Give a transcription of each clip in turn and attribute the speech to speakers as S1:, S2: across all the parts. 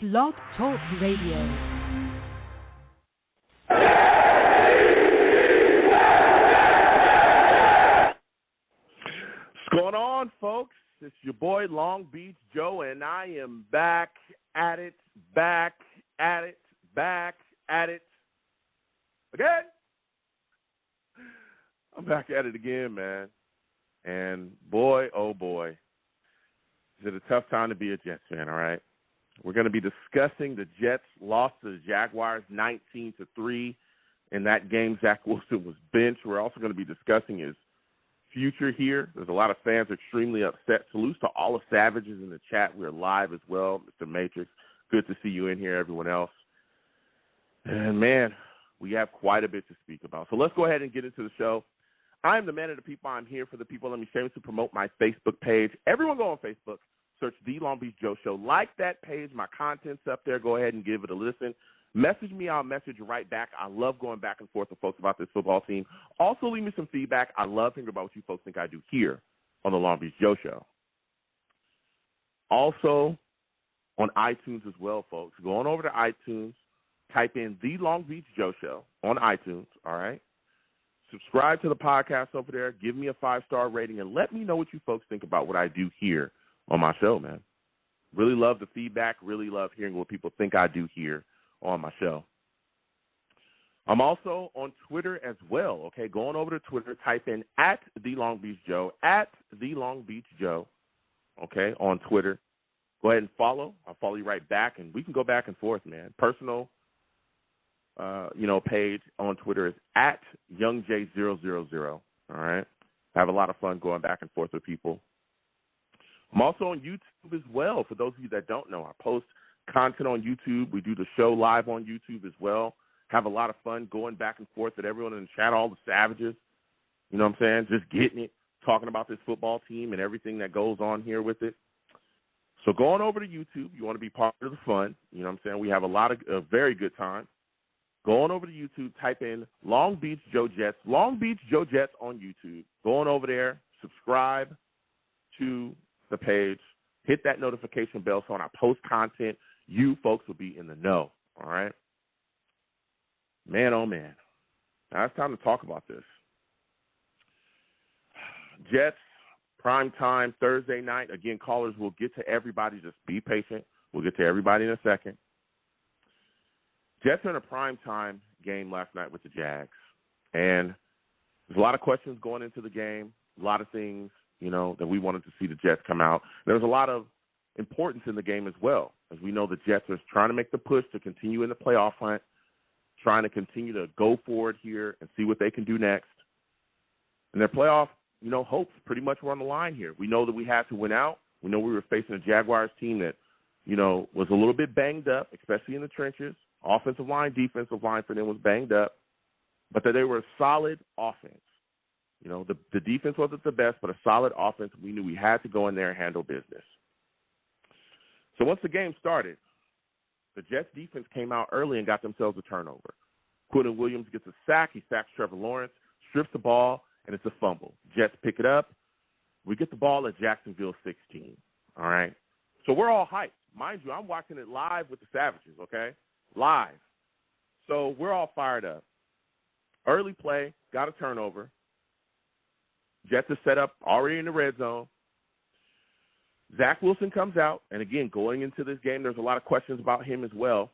S1: Blog Talk Radio.
S2: What's going on, folks? It's your boy Long Beach Joe, and I am back at it again. I'm back at it again, man. And boy, oh boy, is it a tough time to be a Jets fan, all right? We're going to be discussing the Jets' loss to the Jaguars 19-3. In that game, Zach Wilson was benched. We're also going to be discussing his future here. There's a lot of fans extremely upset. Salutes to all the savages in the chat. We're live as well. Mr. Matrix, good to see you in here, everyone else. And, man, we have quite a bit to speak about. So let's go ahead and get into the show. I'm the man of the people. I'm here for the people. Let me shamelessly promote my Facebook page. Everyone go on Facebook. Search The Long Beach Joe Show. Like that page. My content's up there. Go ahead and give it a listen. Message me. I'll message you right back. I love going back and forth with folks about this football team. Also, leave me some feedback. I love hearing about what you folks think I do here on The Long Beach Joe Show. Also, on iTunes as well, folks. Go on over to iTunes. Type in The Long Beach Joe Show on iTunes, all right? Subscribe to the podcast over there. Give me a 5-star rating, and let me know what you folks think about what I do here on my show, man. Really love the feedback. Really love hearing what people think I do here on my show. I'm also on Twitter as well, okay? Go on over to Twitter. Type in @TheLongBeachJoe, @TheLongBeachJoe, okay, on Twitter. Go ahead and follow. I'll follow you right back, and we can go back and forth, man. Personal, page on Twitter is @YoungJ000, all right? Have a lot of fun going back and forth with people. I'm also on YouTube as well. For those of you that don't know, I post content on YouTube. We do the show live on YouTube as well. Have a lot of fun going back and forth with everyone in the chat, all the savages. You know what I'm saying? Just getting it, talking about this football team and everything that goes on here with it. So going over to YouTube, you want to be part of the fun. You know what I'm saying? We have a very good time. Go on over to YouTube, type in Long Beach Joe Jets, Long Beach Joe Jets on YouTube. Go on over there, subscribe to the page, hit that notification bell so when I post content, you folks will be in the know, all right? Man, oh, man. Now it's time to talk about this. Jets, prime time, Thursday night. Again, callers, we'll get to everybody. Just be patient. We'll get to everybody in a second. Jets are in a primetime game last night with the Jags. And there's a lot of questions going into the game, a lot of things, that we wanted to see the Jets come out. There's a lot of importance in the game as well, as we know the Jets are trying to make the push to continue in the playoff hunt, trying to continue to go forward here and see what they can do next. And their playoff, hopes pretty much were on the line here. We know that we had to win out. We know we were facing a Jaguars team that, was a little bit banged up, especially in the trenches. Offensive line, defensive line for them was banged up, but that they were a solid offense. The defense wasn't the best, but a solid offense. We knew we had to go in there and handle business. So once the game started, the Jets defense came out early and got themselves a turnover. Quentin Williams gets a sack. He sacks Trevor Lawrence, strips the ball, and it's a fumble. Jets pick it up. We get the ball at Jacksonville 16, all right? So we're all hyped. Mind you, I'm watching it live with the Savages, okay? Live. So we're all fired up. Early play, got a turnover. Jets are set up already in the red zone. Zach Wilson comes out, and again, going into this game, there's a lot of questions about him as well.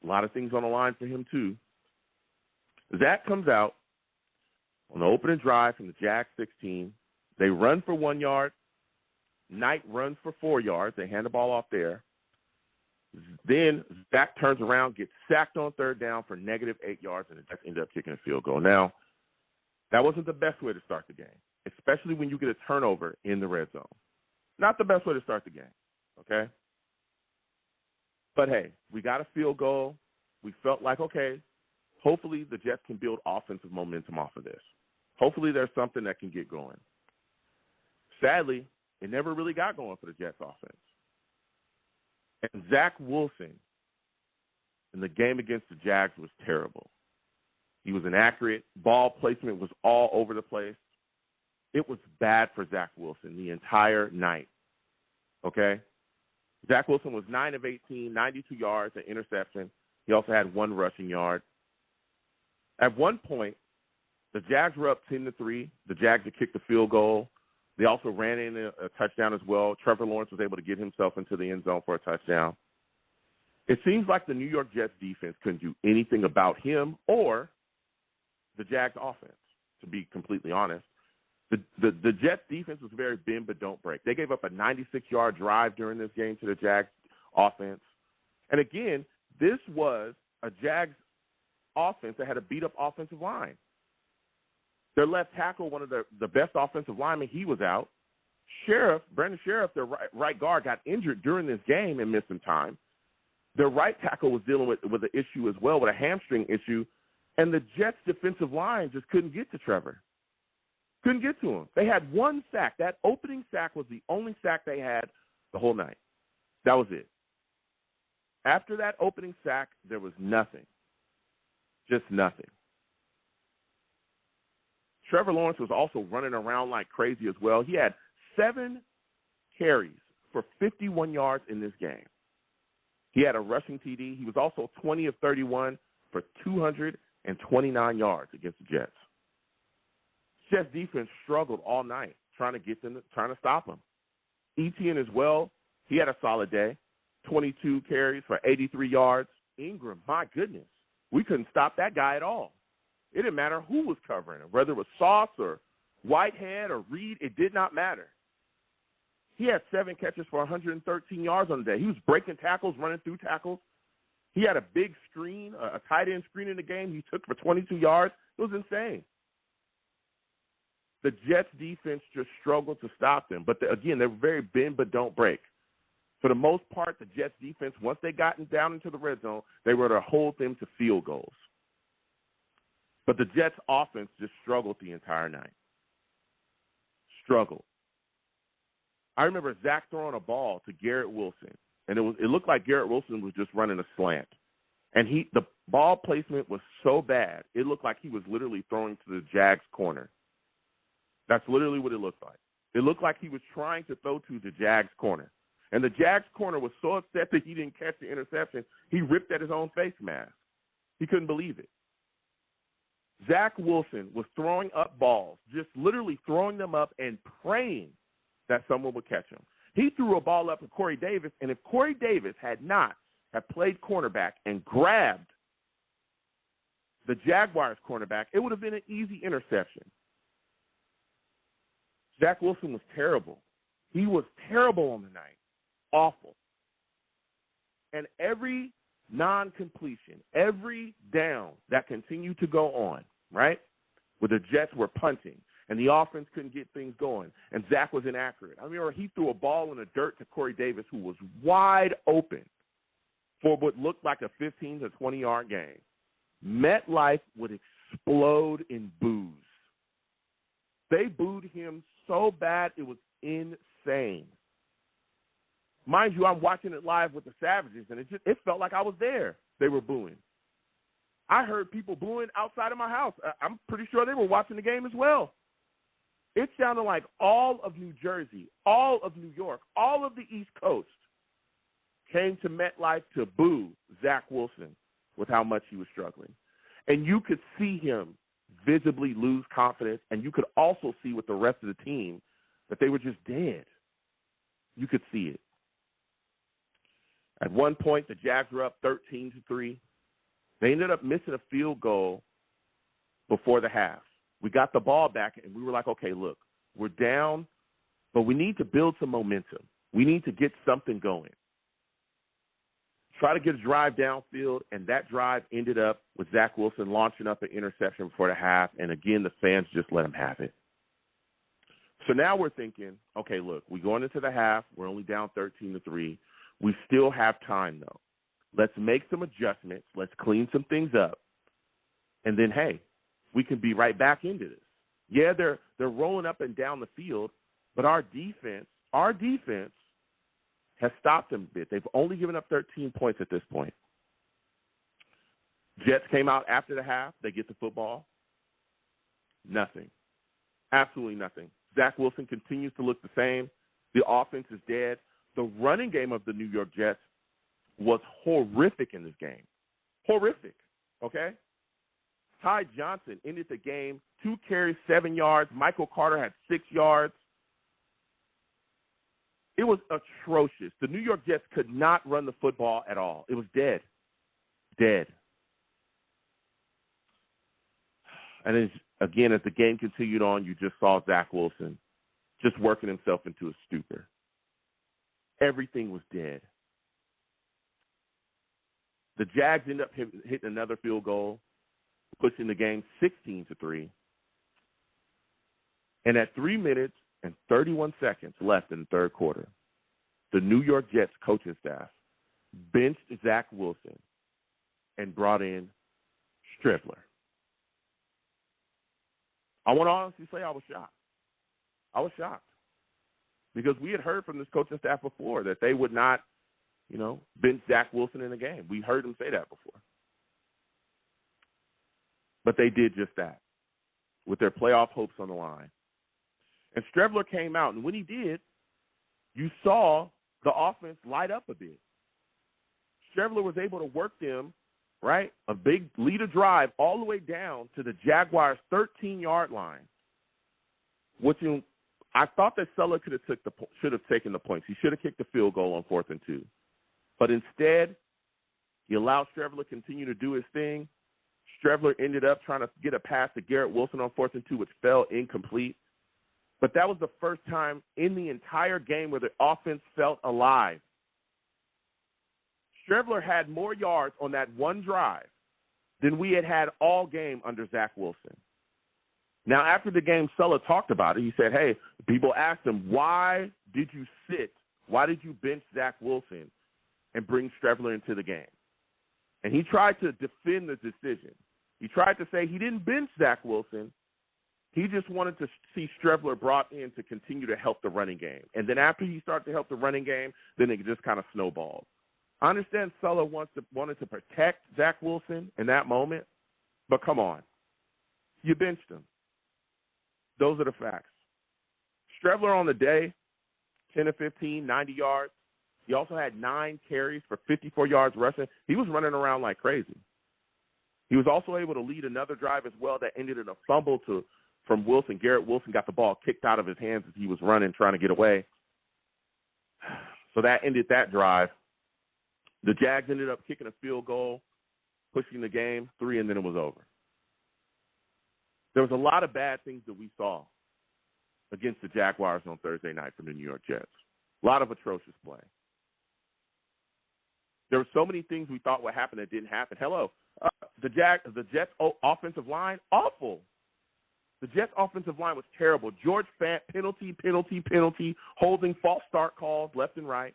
S2: A lot of things on the line for him too. Zach comes out on the opening drive from the Jags 16. They run for 1 yard. Knight runs for 4 yards. They hand the ball off there. Then Zach turns around, gets sacked on third down for -8 yards, and the Jets end up kicking a field goal. Now, that wasn't the best way to start the game, especially when you get a turnover in the red zone. Not the best way to start the game, okay? But, hey, we got a field goal. We felt like, okay, hopefully the Jets can build offensive momentum off of this. Hopefully there's something that can get going. Sadly, it never really got going for the Jets offense. And Zach Wilson in the game against the Jags was terrible. He was inaccurate. Ball placement was all over the place. It was bad for Zach Wilson the entire night, okay? Zach Wilson was 9 of 18, 92 yards, an interception. He also had 1 rushing yard. At one point, the Jags were up 10-3. The Jags had kicked the field goal. They also ran in a touchdown as well. Trevor Lawrence was able to get himself into the end zone for a touchdown. It seems like the New York Jets defense couldn't do anything about him or the Jags offense, to be completely honest. The Jets defense was very bend but don't break. They gave up a 96-yard drive during this game to the Jags offense. And again, this was a Jags offense that had a beat-up offensive line. Their left tackle, one of the best offensive linemen, he was out. Brandon Sheriff, their right guard, got injured during this game and missed some time. Their right tackle was dealing with an issue as well, with a hamstring issue. And the Jets' defensive line just couldn't get to Trevor. Couldn't get to him. They had 1 sack. That opening sack was the only sack they had the whole night. That was it. After that opening sack, there was nothing. Just nothing. Trevor Lawrence was also running around like crazy as well. He had 7 carries for 51 yards in this game. He had a rushing TD. He was also 20 of 31 for 229 yards against the Jets. Jets defense struggled all night trying to stop him. Etienne as well, he had a solid day. 22 carries for 83 yards. Ingram, my goodness, we couldn't stop that guy at all. It didn't matter who was covering him, whether it was Sauce or Whitehead or Reed, it did not matter. He had 7 catches for 113 yards on the day. He was breaking tackles, running through tackles. He had a big screen, a tight end screen in the game he took for 22 yards. It was insane. The Jets defense just struggled to stop them. But again, they were very bend but don't break. For the most part, the Jets defense, once they got down into the red zone, they were to hold them to field goals. But the Jets offense just struggled the entire night. Struggled. I remember Zach throwing a ball to Garrett Wilson, and it looked like Garrett Wilson was just running a slant. And the ball placement was so bad, it looked like he was literally throwing to the Jags corner. That's literally what it looked like. It looked like he was trying to throw to the Jags corner. And the Jags corner was so upset that he didn't catch the interception, he ripped at his own face mask. He couldn't believe it. Zach Wilson was throwing up balls, just literally throwing them up and praying that someone would catch him. He threw a ball up to Corey Davis, and if Corey Davis had not have played cornerback and grabbed the Jaguars cornerback, it would have been an easy interception. Zach Wilson was terrible. He was terrible on the night. Awful. And every non-completion, every down that continued to go on, right, where the Jets were punting and the offense couldn't get things going and Zach was inaccurate. I remember he threw a ball in the dirt to Corey Davis, who was wide open for what looked like a 15 to 20-yard game. MetLife would explode in boos. They booed him so bad it was insane. Mind you, I'm watching it live with the Savages, and it felt like I was there. They were booing. I heard people booing outside of my house. I'm pretty sure they were watching the game as well. It sounded like all of New Jersey, all of New York, all of the East Coast came to MetLife to boo Zach Wilson with how much he was struggling. And you could see him visibly lose confidence, and you could also see with the rest of the team that they were just dead. You could see it. At one point, the Jags were up 13-3. They ended up missing a field goal before the half. We got the ball back, and we were like, okay, look, we're down, but we need to build some momentum. We need to get something going. Try to get a drive downfield, and that drive ended up with Zach Wilson launching up an interception before the half, and again, the fans just let him have it. So now we're thinking, okay, look, we're going into the half. We're only down 13-3. We still have time, though. Let's make some adjustments. Let's clean some things up. And then, hey, we can be right back into this. Yeah, they're rolling up and down the field, but our defense has stopped them a bit. They've only given up 13 points at this point. Jets came out after the half. They get the football. Nothing. Absolutely nothing. Zach Wilson continues to look the same. The offense is dead. the running game of the New York Jets was horrific in this game. Horrific, okay? Ty Johnson ended the game, 2 carries, 7 yards. Michael Carter had 6 yards. It was atrocious. The New York Jets could not run the football at all. It was dead. Dead. And again, as the game continued on, you just saw Zach Wilson just working himself into a stupor. Everything was dead. The Jags ended up hitting another field goal, pushing the game 16-3. And at 3 minutes and 31 seconds left in the third quarter, the New York Jets coaching staff benched Zach Wilson and brought in Trevor. I want to honestly say I was shocked. I was shocked because we had heard from this coaching staff before that they would not, bench Zach Wilson in the game. We heard them say that before. But they did just that with their playoff hopes on the line. And Trevor came out, and when he did, you saw the offense light up a bit. Trevor was able to work them, right, a big leader drive all the way down to the Jaguars' 13-yard line, which I thought that Sulla should have taken the points. He should have kicked the field goal on 4th and 2. But instead, he allowed Trevor to continue to do his thing. Trevor ended up trying to get a pass to Garrett Wilson on 4th and 2, which fell incomplete. But that was the first time in the entire game where the offense felt alive. Trevor had more yards on that one drive than we had all game under Zach Wilson. Now, after the game, Sulla talked about it. He said, hey, people asked him, why did you sit? Why did you bench Zach Wilson and bring Trevor into the game? And he tried to defend the decision. He tried to say he didn't bench Zach Wilson. He just wanted to see Trevor brought in to continue to help the running game. And then after he started to help the running game, then it just kind of snowballed. I understand Sulla wanted to protect Zach Wilson in that moment, but come on. You benched him. Those are the facts. Trevor on the day, 10 of 15, 90 yards. He also had 9 carries for 54 yards rushing. He was running around like crazy. He was also able to lead another drive as well that ended in a fumble from Wilson. Garrett Wilson got the ball kicked out of his hands as he was running, trying to get away. So that ended that drive. The Jags ended up kicking a field goal, pushing the game 3, and then it was over. There was a lot of bad things that we saw against the Jaguars on Thursday night from the New York Jets. A lot of atrocious play. There were so many things we thought would happen that didn't happen. The Jets' offensive line, awful. The Jets' offensive line was terrible. George Fant, penalty, holding false start calls left and right.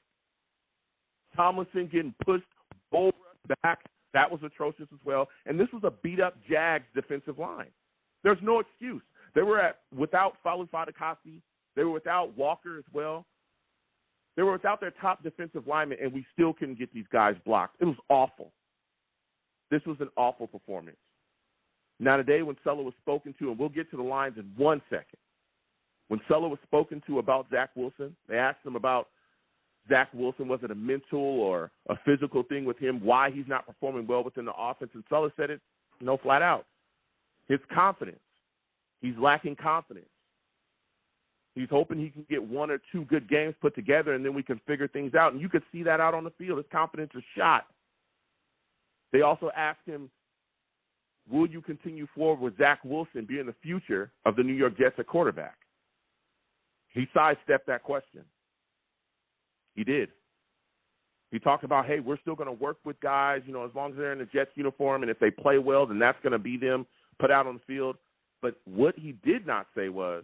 S2: Tomlinson getting pushed over back. That was atrocious as well. And this was a beat-up Jags defensive line. There's no excuse. They were without Falu Fadakasi. They were without Walker as well. They were without their top defensive lineman, and we still couldn't get these guys blocked. It was awful. This was an awful performance. Now, today when Sulla was spoken to, and we'll get to the lines in 1 second, when Sulla was spoken to about Zach Wilson, they asked him about Zach Wilson. Was it a mental or a physical thing with him, why he's not performing well within the offense? And Sulla said it, flat out. His confidence. He's lacking confidence. He's hoping he can get 1 or 2 good games put together, and then we can figure things out. And you could see that out on the field. His confidence is shot. They also asked him, will you continue forward with Zach Wilson being the future of the New York Jets at quarterback? He sidestepped that question. He did. He talked about, hey, we're still going to work with guys, as long as they're in the Jets uniform, and if they play well, then that's going to be them put out on the field. But what he did not say was,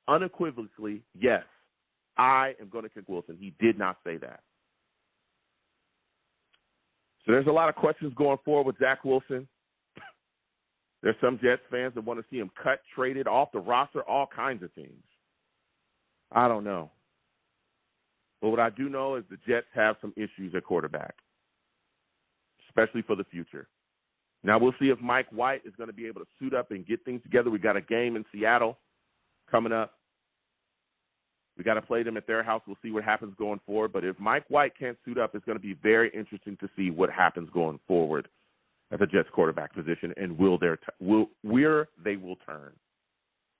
S2: unequivocally, yes, I am going to kick Wilson. He did not say that. So there's a lot of questions going forward with Zach Wilson. There's some Jets fans that want to see him cut, traded, off the roster, all kinds of things. I don't know. But what I do know is the Jets have some issues at quarterback, especially for the future. Now, we'll see if Mike White is going to be able to suit up and get things together. We got a game in Seattle coming up. We got to play them at their house. We'll see what happens going forward. But if Mike White can't suit up, it's going to be very interesting to see what happens going forward at the Jets quarterback position and where they will turn.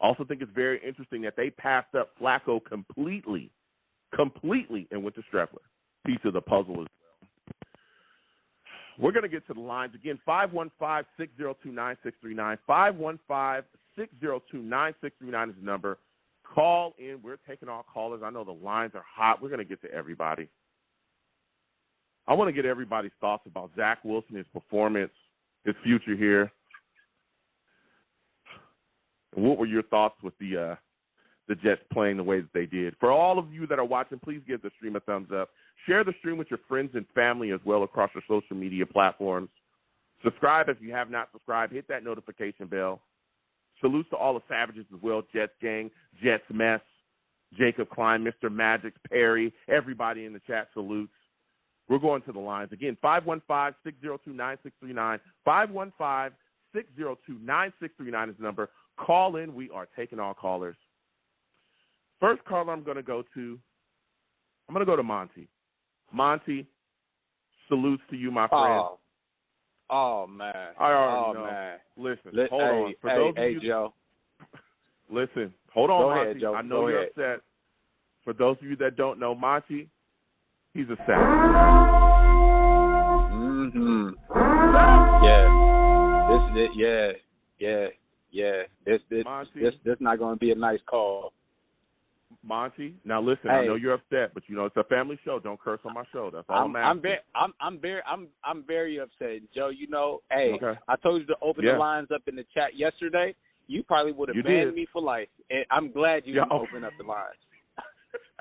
S2: Also think it's very interesting that they passed up Flacco completely, and went to Streffler. Piece of the puzzle as well. We're going to get to the lines again. 515-602-9639. 515-602-9639 is the number. Call in. We're taking all callers. I know the lines are hot. We're going to get to everybody. I want to get everybody's thoughts about Zach Wilson, his performance, his future here. And what were your thoughts with the Jets playing the way that they did? For all of you that are watching, please give the stream a thumbs up. Share the stream with your friends and family as well across your social media platforms. Subscribe if you have not subscribed. Hit that notification bell. Salutes to all the Savages as well, Jets Gang, Jets Mess, Jacob Klein, Mr. Magic, Perry, everybody in the chat salutes. We're going to the lines. Again, 515-602-9639. 515-602-9639 is the number. Call in. We are taking all callers. First caller I'm going to go to Monty. Monty, salutes to you, my friend.
S3: Oh man.
S2: I already know.
S3: Man.
S2: Listen, hold on. For those of you,
S3: Joe.
S2: Listen, hold on,
S3: Go
S2: Monty.
S3: ahead, Joe.
S2: I know you're upset. For those of you that don't know, Monty, he's a savage.
S3: Yeah. This not going to be a nice call.
S2: Monty, now listen. I know you're upset, but it's a family show. Don't curse on my show. That's all I'm asking.
S3: I'm very upset, Joe. Okay. I told you to open the lines up in the chat yesterday. You probably would have banned me for life, and I'm glad you didn't open up the lines.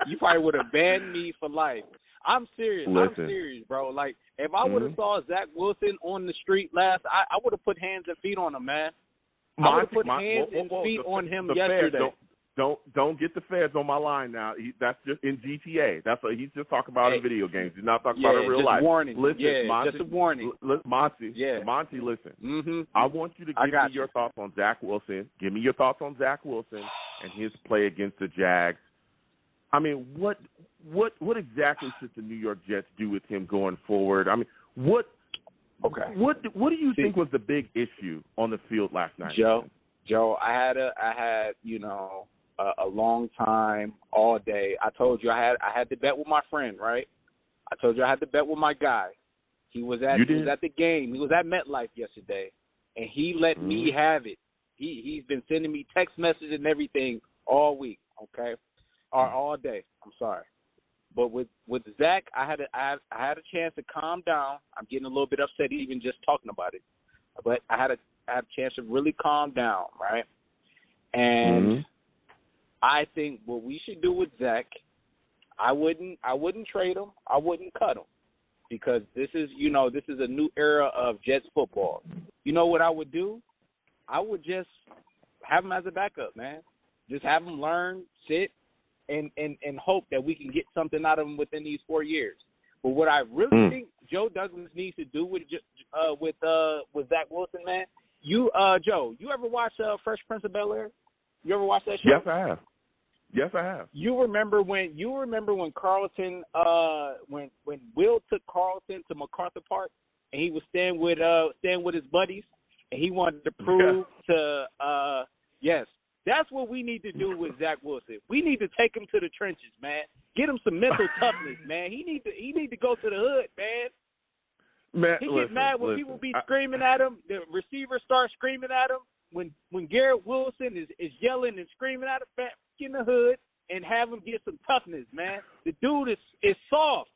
S3: You probably would have banned me for life. I'm serious.
S2: Listen.
S3: I'm serious, bro. Like, if I would have saw Zach Wilson on the street I would have put hands and feet on him, man. I would have put hands and feet on him yesterday.
S2: Don't get the feds on my line now. That's just in GTA. That's what he's just talking about in video games. He's not talking about in real life.
S3: Warning.
S2: Listen, Monty,
S3: just a warning.
S2: Monty, listen. I want you to give me your thoughts on Zach Wilson. Give me your thoughts on Zach Wilson and his play against the Jags. I mean, what exactly should the New York Jets do with him going forward? I mean, what do you think was the big issue on the field last night?
S3: Joe, I had a long time, all day. I told you I had to bet with my friend, right? I told you I had to bet with my guy. He was at the game. He was at MetLife yesterday, and he let me have it. He's been sending me text messages and everything all week, okay, or all day. I'm sorry, but with Zach, I had a chance to calm down. I'm getting a little bit upset even just talking about it, but I had a chance to really calm down, right? And I think what we should do with Zach, I wouldn't trade him. I wouldn't cut him, because this is a new era of Jets football. You know what I would do? I would just have him as a backup, man. Just have him learn, sit, and hope that we can get something out of him within these 4 years. But what I really think Joe Douglas needs to do with Zach Wilson, man. Joe, you ever watch Fresh Prince of Bel-Air? You ever watch that show?
S2: Yes, I have.
S3: You remember when Carlton, when Will took Carlton to MacArthur Park, and he was staying with his buddies, and he wanted to prove that's what we need to do with Zach Wilson. We need to take him to the trenches, man. Get him some mental toughness, man. He need to go to the hood, man. He gets mad when people be screaming at him. The receivers start screaming at him. When Garrett Wilson is yelling and screaming at him, get in the hood and have him get some toughness, man. The dude is soft.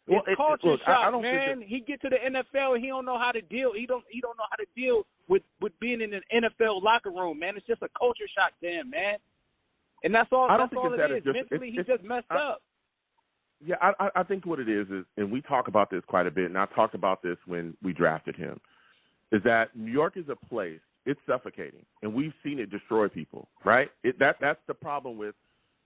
S3: It's culture shock, man. He get to the NFL and he don't know how to deal. He don't know how to deal with being in an NFL locker room, man. It's just a culture shock to him, man. And that's all. That's all it is. Mentally, he just messed up.
S2: Yeah, I think what it is, and we talk about this quite a bit, and I talked about this when we drafted him, is that New York is a place, it's suffocating, and we've seen it destroy people, right? That's the problem with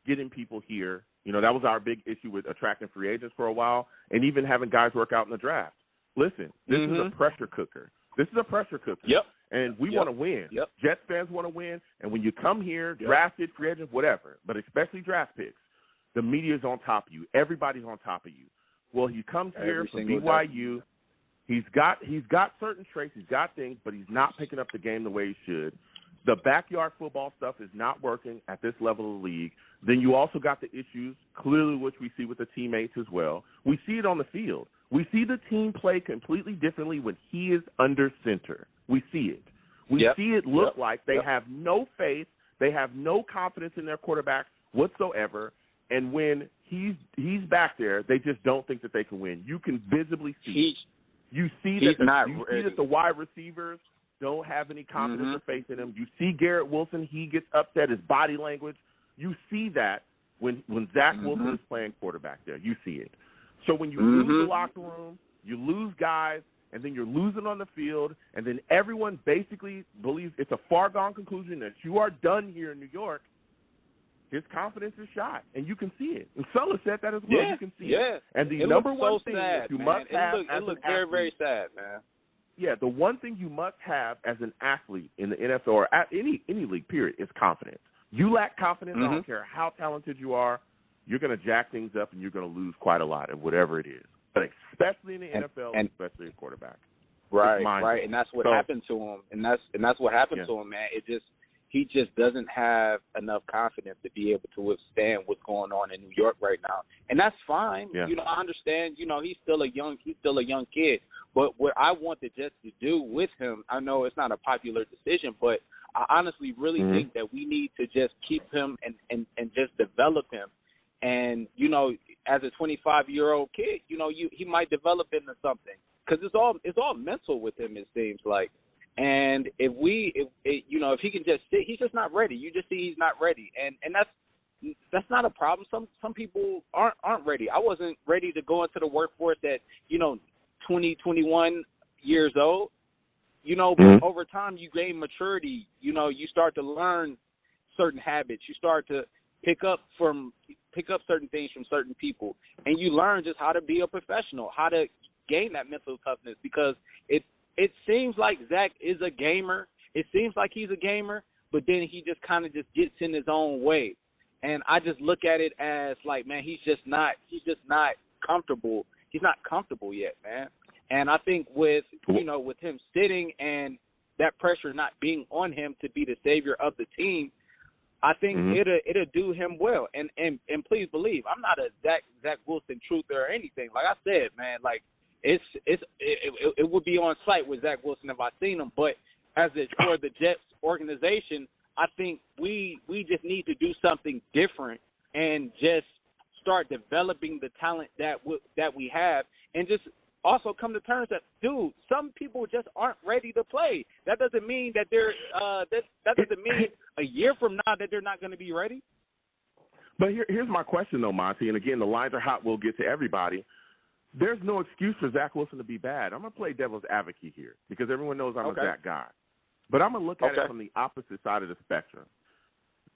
S2: getting people here. That was our big issue with attracting free agents for a while, and even having guys work out in the draft. Listen, this is a pressure cooker. Yep. And we want to win.
S3: Yep.
S2: Jets fans want to win. And when you come here, drafted, free agents, whatever, but especially draft picks, the media is on top of you. Everybody's on top of you. Well, he comes here from BYU. He's got certain traits. He's got things, but he's not picking up the game the way he should. The backyard football stuff is not working at this level of the league. Then you also got the issues, clearly, which we see with the teammates as well. We see it on the field. We see the team play completely differently when he is under center. We see it. We see it look like they have no faith. They have no confidence in their quarterback whatsoever. And when he's back there, they just don't think that they can win. You can visibly see it. You see that the wide receivers don't have any confidence or faith in him. You see Garrett Wilson, he gets upset, his body language. You see that when Zach Wilson is playing quarterback there. You see it. So when you lose the locker room, you lose guys, and then you're losing on the field, and then everyone basically believes it's a far-gone conclusion that you are done here in New York, his confidence is shot, and you can see it. And Sulla said that as well. You can see it. And the number one thing that you must have as an athlete. It looks very, very sad, man. Yeah, the one thing you must have as an athlete in the NFL or at any league, period, is confidence. You lack confidence, I don't care how talented you are, you're going to jack things up and you're going to lose quite a lot of whatever it is. But especially in the NFL, and especially a quarterback.
S3: Right, and that's what happened to him. And that's what happened to him, man. He just doesn't have enough confidence to be able to withstand what's going on in New York right now. And that's fine.
S2: Yeah.
S3: I understand, he's still a young kid. But what I want the Jets to do with him, I know it's not a popular decision, but I honestly really think that we need to just keep him and just develop him. And, as a 25-year-old kid, he might develop into something. Because it's all mental with him, it seems like. And if he can just sit, he's just not ready. You just see he's not ready, and that's not a problem. Some people aren't ready. I wasn't ready to go into the workforce at 20, 21 years old. But over time you gain maturity. You start to learn certain habits. You start to pick up certain things from certain people, and you learn just how to be a professional, how to gain that mental toughness, because it seems like Zach is a gamer. It seems like he's a gamer, but then he just kind of just gets in his own way. And I just look at it as like, man, he's just not comfortable. He's not comfortable yet, man. And I think with him sitting and that pressure not being on him to be the savior of the team, I think it'll do him well. And please believe, I'm not a Zach Wilson truther or anything. Like I said, man, like, it would be on site with Zach Wilson if I seen him, but for the Jets organization, I think we just need to do something different and just start developing the talent that we have, and just also come to terms that, dude, some people just aren't ready to play. That doesn't mean that they're that doesn't mean a year from now that they're not going to be ready.
S2: But here's my question though, Monty, and again, the lines are hot. We'll get to everybody. There's no excuse for Zach Wilson to be bad. I'm going to play devil's advocate here because everyone knows I'm a Zach guy. But I'm going to look at it from the opposite side of the spectrum.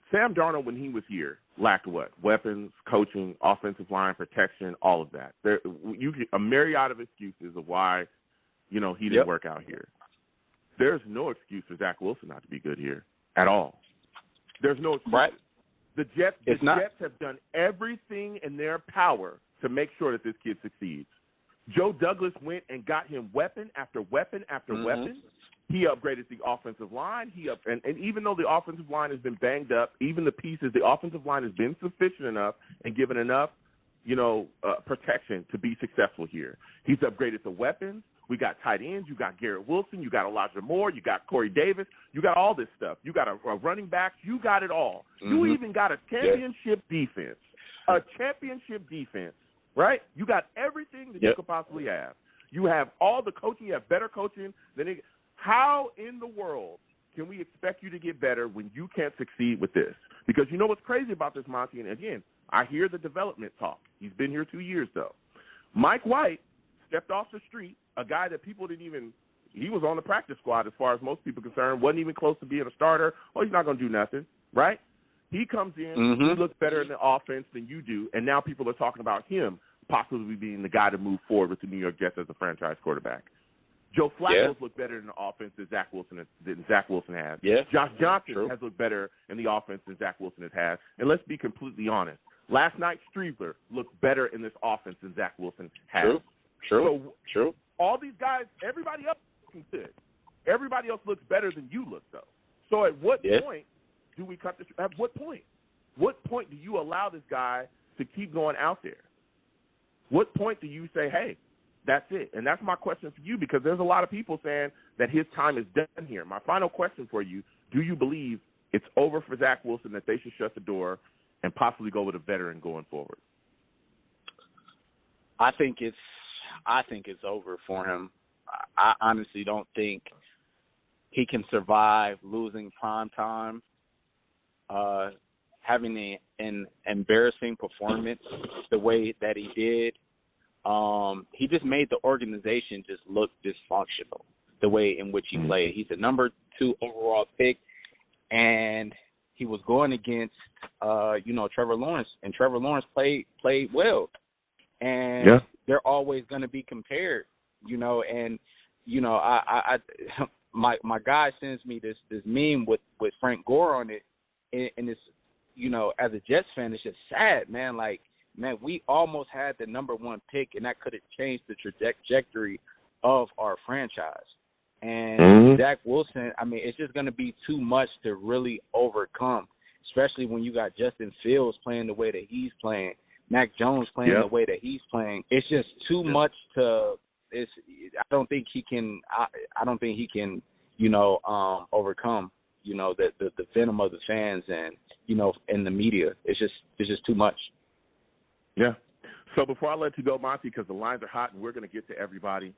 S2: Sam Darnold, when he was here, lacked what? Weapons, coaching, offensive line protection, all of that. A myriad of excuses of why, he didn't work out here. There's no excuse for Zach Wilson not to be good here at all. There's no excuse.
S3: Right.
S2: The Jets have done everything in their power to make sure that this kid succeeds. Joe Douglas went and got him weapon after weapon after weapon. He upgraded the offensive line. And even though the offensive line has been banged up, even the pieces, the offensive line has been sufficient enough and given enough, protection to be successful here. He's upgraded the weapons. We got tight ends. You got Garrett Wilson. You got Elijah Moore. You got Corey Davis. You got all this stuff. You got a running back. You got it all. You even got a championship defense. A championship defense. Right? You got everything that you could possibly have. You have all the coaching. You have better coaching than how in the world can we expect you to get better when you can't succeed with this? Because you know what's crazy about this, Monty, and again, I hear the development talk. He's been here 2 years, though. Mike White stepped off the street, a guy that people didn't even – he was on the practice squad as far as most people are concerned, wasn't even close to being a starter. Oh, he's not going to do nothing, right? He comes in, he looks better in the offense than you do, and now people are talking about him possibly being the guy to move forward with the New York Jets as a franchise quarterback. Joe Flacco's looked better in the offense than Zach Wilson has.
S3: Yeah.
S2: Josh Johnson has looked better in the offense than Zach Wilson has had. And let's be completely honest. Last night, Streveler looked better in this offense than Zach Wilson has.
S3: True.
S2: All these guys, everybody else looks good. Everybody else looks better than you look, though. So at what point do we cut this? At what point? What point do you allow this guy to keep going out there? What point do you say, hey, that's it? And that's my question for you, because there's a lot of people saying that his time is done here. My final question for you, do you believe it's over for Zach Wilson, that they should shut the door and possibly go with a veteran going forward?
S3: I think it's over for him. I honestly don't think he can survive losing prime time, having an embarrassing performance the way that he did. He just made the organization just look dysfunctional the way in which he played. He's the number 2 overall pick, and he was going against, Trevor Lawrence, and Trevor Lawrence played well. And they're always going to be compared, and, my guy sends me this meme with Frank Gore on it, and it's, as a Jets fan, it's just sad, man. Like, man, we almost had the number 1 pick, and that could have changed the trajectory of our franchise. And Zach Wilson, I mean, it's just going to be too much to really overcome, especially when you got Justin Fields playing the way that he's playing, Mac Jones playing the way that he's playing. It's just too much to. I don't think he can. I don't think he can. Overcome. The venom of the fans and and the media. It's just too much.
S2: Yeah. So before I let you go, Monty, because the lines are hot and we're going to get to everybody.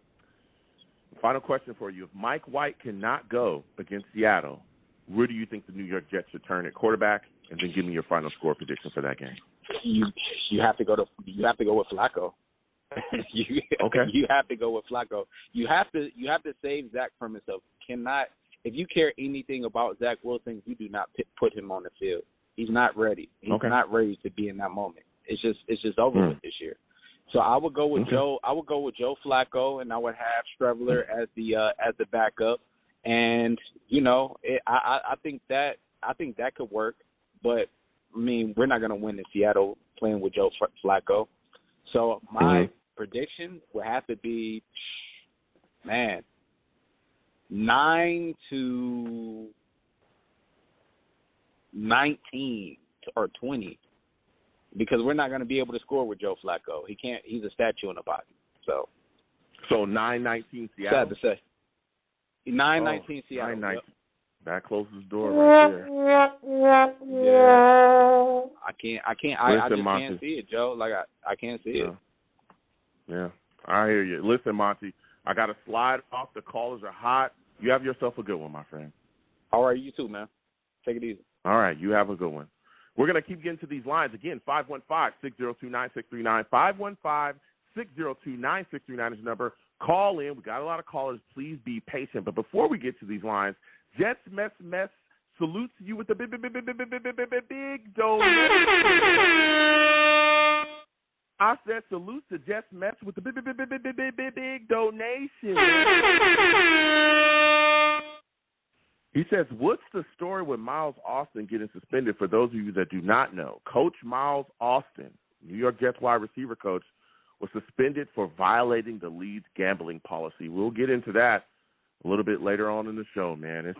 S2: Final question for you: if Mike White cannot go against Seattle, where do you think the New York Jets should turn at quarterback? And then give me your final score prediction for that game.
S3: You have to go with Flacco. You have to go with Flacco. You have to save Zach from himself. If you care anything about Zach Wilson, you do not put him on the field. He's not ready. He's not ready to be in that moment. It's just over with this year. So I would go with Joe. I would go with Joe Flacco, and I would have Streveler as the backup. And I think that could work. But I mean, we're not going to win in Seattle playing with Joe Flacco. So my prediction would have to be, 9-19 or 20, because we're not going to be able to score with Joe Flacco. He can't. He's a statue in the pocket. So
S2: 9-19 Seattle.
S3: Sad to say. 9-19 Seattle.
S2: 9-19. That closes the door right there.
S3: Yeah. I can't. I just
S2: Monty.
S3: can't see it, Joe. Like I can't see it.
S2: Yeah, I hear you. Listen, Monty, I got to slide off. The callers are hot. You have yourself a good one, my friend.
S3: All right, you too, man. Take it easy.
S2: All right, you have a good one. We're going to keep getting to these lines. Again, 515-602-9639. 515-602-9639 is the number. Call in. We got a lot of callers. Please be patient. But before we get to these lines, Jets Mess salutes you with the big donation. I said salute to Jets Mess with the big donation. He says, what's the story with Miles Austin getting suspended? For those of you that do not know, Coach Miles Austin, New York Jets wide receiver coach, was suspended for violating the league's gambling policy. We'll get into that a little bit later on in the show, man.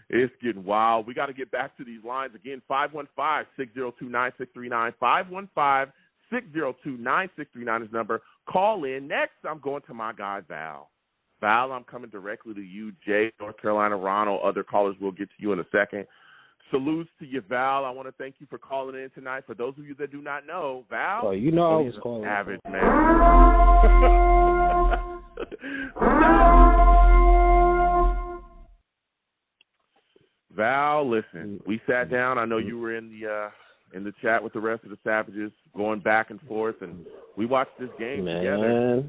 S2: It's getting wild. We got to get back to these lines again. 515-602-9639. 515-602-9639 is number. Call in. Next, I'm going to my guy, Val. Val, I'm coming directly to you. Jay, North Carolina, Ronald, other callers will get to you in a second. Salutes to you, Val. I want to thank you for calling in tonight. For those of you that do not know, Val,
S4: I was calling.
S2: Average man. Val, listen, we sat down. I know you were in the chat with the rest of the Savages, going back and forth, and we watched this game together.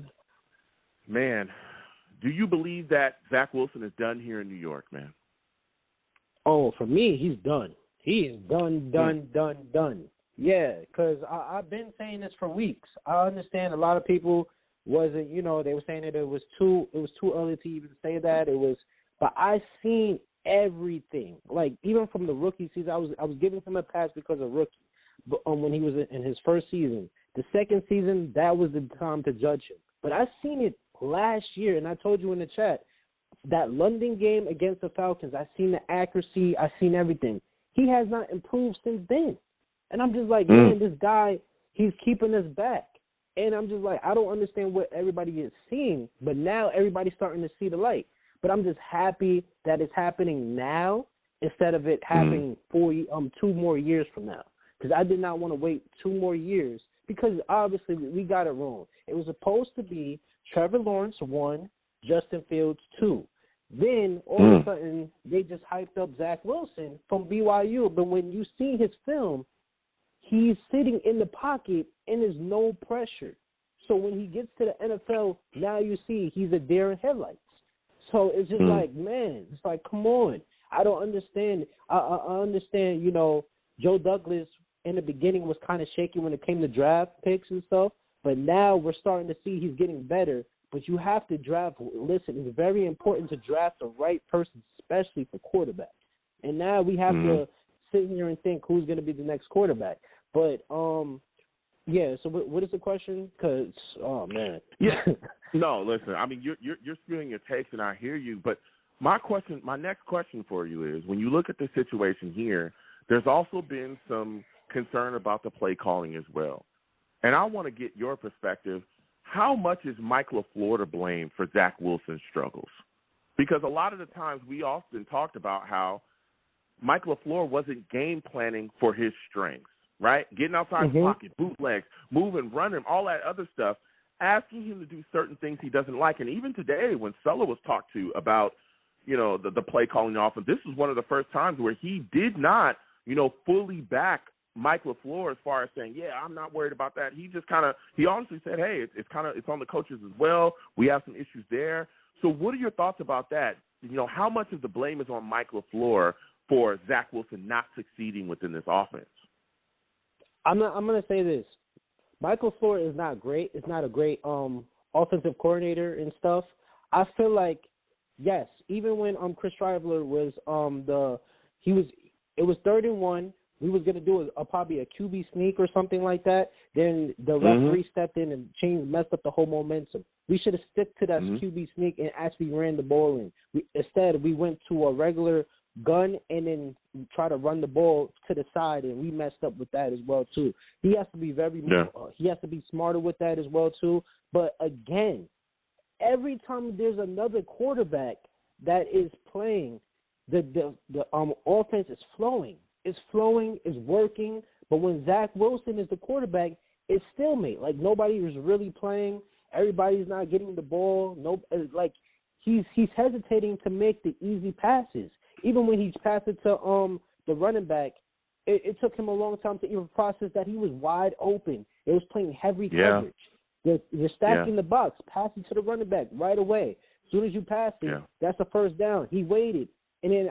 S2: Man, do you believe that Zach Wilson is done here in New York, man?
S4: Oh, for me, he's done. He is done. Yeah, because I've been saying this for weeks. I understand a lot of people wasn't, you know, they were saying that it was too early to even say that. But I seen everything. Like, even from the rookie season, I was giving him a pass because of rookie. But when he was in his first season. The second season, that was the time to judge him. But I seen it last year, and I told you in the chat, that London game against the Falcons, I seen the accuracy, I seen everything. He has not improved since then. And I'm just like, man, this guy, he's keeping us back. And I'm just like, I don't understand what everybody is seeing, but now everybody's starting to see the light. But I'm just happy that it's happening now instead of it happening 2 more years from now. Because I did not want to wait 2 more years because obviously we got it wrong. It was supposed to be Trevor Lawrence 1, Justin Fields 2. Then all of a sudden they just hyped up Zach Wilson from BYU. But when you see his film, he's sitting in the pocket and there's no pressure. So when he gets to the NFL, now you see he's a deer in headlights. So it's just like, man, it's like, come on. I don't understand. I understand, you know, Joe Douglas in the beginning was kind of shaky when it came to draft picks and stuff. But now we're starting to see he's getting better. But you have to draft. Listen, it's very important to draft the right person, especially for quarterback. And now we have to sit here and think who's going to be the next quarterback. But, yeah, so what is the question? Because, oh, man.
S2: Yeah. No, listen, I mean, you're spewing your takes, and I hear you. But my next question for you is, when you look at the situation here, there's also been some concern about the play calling as well. And I want to get your perspective. How much is Mike LaFleur to blame for Zach Wilson's struggles? Because a lot of the times we often talked about how Mike LaFleur wasn't game planning for his strengths, right? Getting outside the pocket, bootlegs, moving, running, all that other stuff, asking him to do certain things he doesn't like. And even today when Sulla was talked to about, you know, the play calling offense, this was one of the first times where he did not, you know, fully back Mike LaFleur as far as saying, yeah, I'm not worried about that. He just he honestly said, hey, it's on the coaches as well. We have some issues there. So what are your thoughts about that? You know, how much of the blame is on Mike LaFleur for Zach Wilson not succeeding within this offense?
S4: I'm going to say this. Mike LaFleur is not great. It's not a great offensive coordinator and stuff. I feel like, yes, even when Chris Trevor was it was 3rd and 1. We was going to do probably a QB sneak or something like that. Then the referee stepped in and messed up the whole momentum. We should have stuck to that QB sneak and actually ran the ball in. Instead, we went to a regular gun and then try to run the ball to the side, and we messed up with that as well too. He has to be he has to be smarter with that as well too. But again, every time there's another quarterback that is playing, the offense is flowing. It's flowing, it's working, but when Zach Wilson is the quarterback, it's stalemate. Like, nobody is really playing. Everybody's not getting the ball. He's hesitating to make the easy passes. Even when he's passed it to the running back, it took him a long time to even process that he was wide open. It was playing heavy coverage. You're stacking the box, pass it to the running back right away. As soon as you pass it, that's a first down. He waited. And then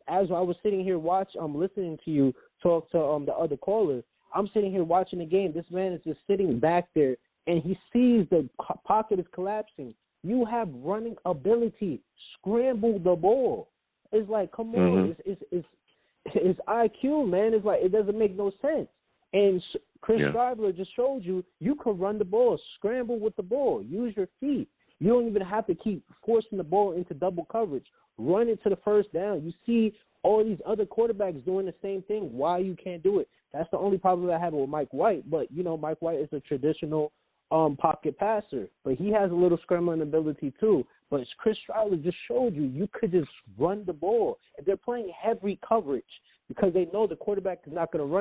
S4: as I was sitting here listening to you talk to the other caller, I'm sitting here watching the game. This man is just sitting back there, and he sees the pocket is collapsing. You have running ability. Scramble the ball. It's like, come on. It's IQ, man. It's like, it doesn't make no sense. And Chris Trevor just showed you can run the ball, scramble with the ball, use your feet. You don't even have to keep forcing the ball into double coverage. Run it to the first down. You see all these other quarterbacks doing the same thing. Why you can't do it? That's the only problem that I have with Mike White. But, you know, Mike White is a traditional pocket passer. But he has a little scrambling ability too. But Chris Trevor just showed you could just run the ball. If they're playing heavy coverage because they know the quarterback is not going to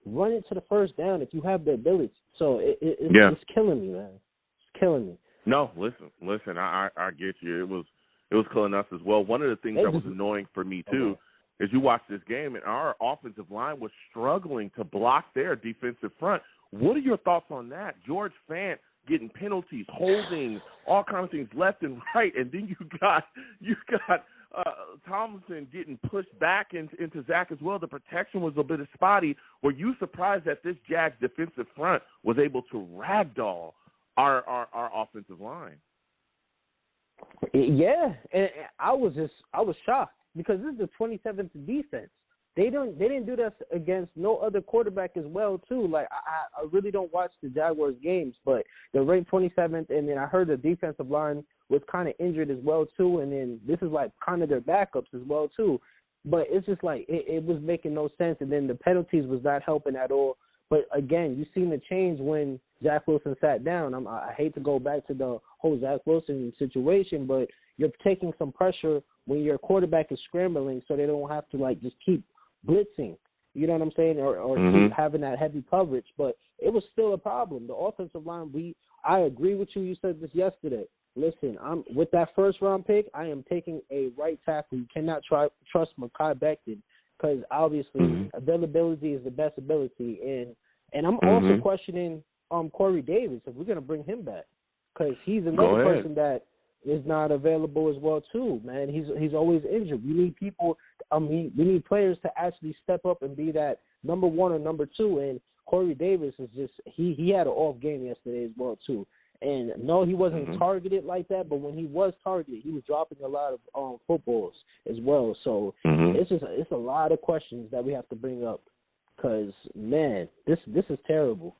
S4: run it to the first down if you have the ability. So it's killing me, man. It's killing me.
S2: No, listen. I get you. It was killing us as well. One of the things that was annoying for me too is you watch this game and our offensive line was struggling to block their defensive front. What are your thoughts on that? George Fant getting penalties, holding, all kinds of things left and right, and then you got Tomlinson getting pushed back into Zach as well. The protection was a bit spotty. Were you surprised that this Jags defensive front was able to ragdoll our offensive line.
S4: Yeah, and I was shocked because this is the 27th defense. They didn't do this against no other quarterback as well too. Like I really don't watch the Jaguars games, but they're ranked 27th, and then I heard the defensive line was kind of injured as well too, and then this is like kind of their backups as well too. But it's just like it was making no sense, and then the penalties was not helping at all. But again, you seen the change when Zach Wilson sat down. I hate to go back to the whole Zach Wilson situation, but you're taking some pressure when your quarterback is scrambling, so they don't have to like just keep blitzing. You know what I'm saying, or keep having that heavy coverage. But it was still a problem. The offensive line. I agree with you. You said this yesterday. Listen, with that first-round pick, I am taking a right tackle. You cannot trust Mekhi Becton because obviously availability is the best ability. And I'm also questioning Corey Davis if we're going to bring him back because he's another person that is not available as well too, man. He's always injured. We need people. We need players to actually step up and be that number one or number two. And Corey Davis is just he had an off game yesterday as well too. And no, he wasn't targeted like that, but when he was targeted, he was dropping a lot of footballs as well. So it's a lot of questions that we have to bring up because, man, this is terrible.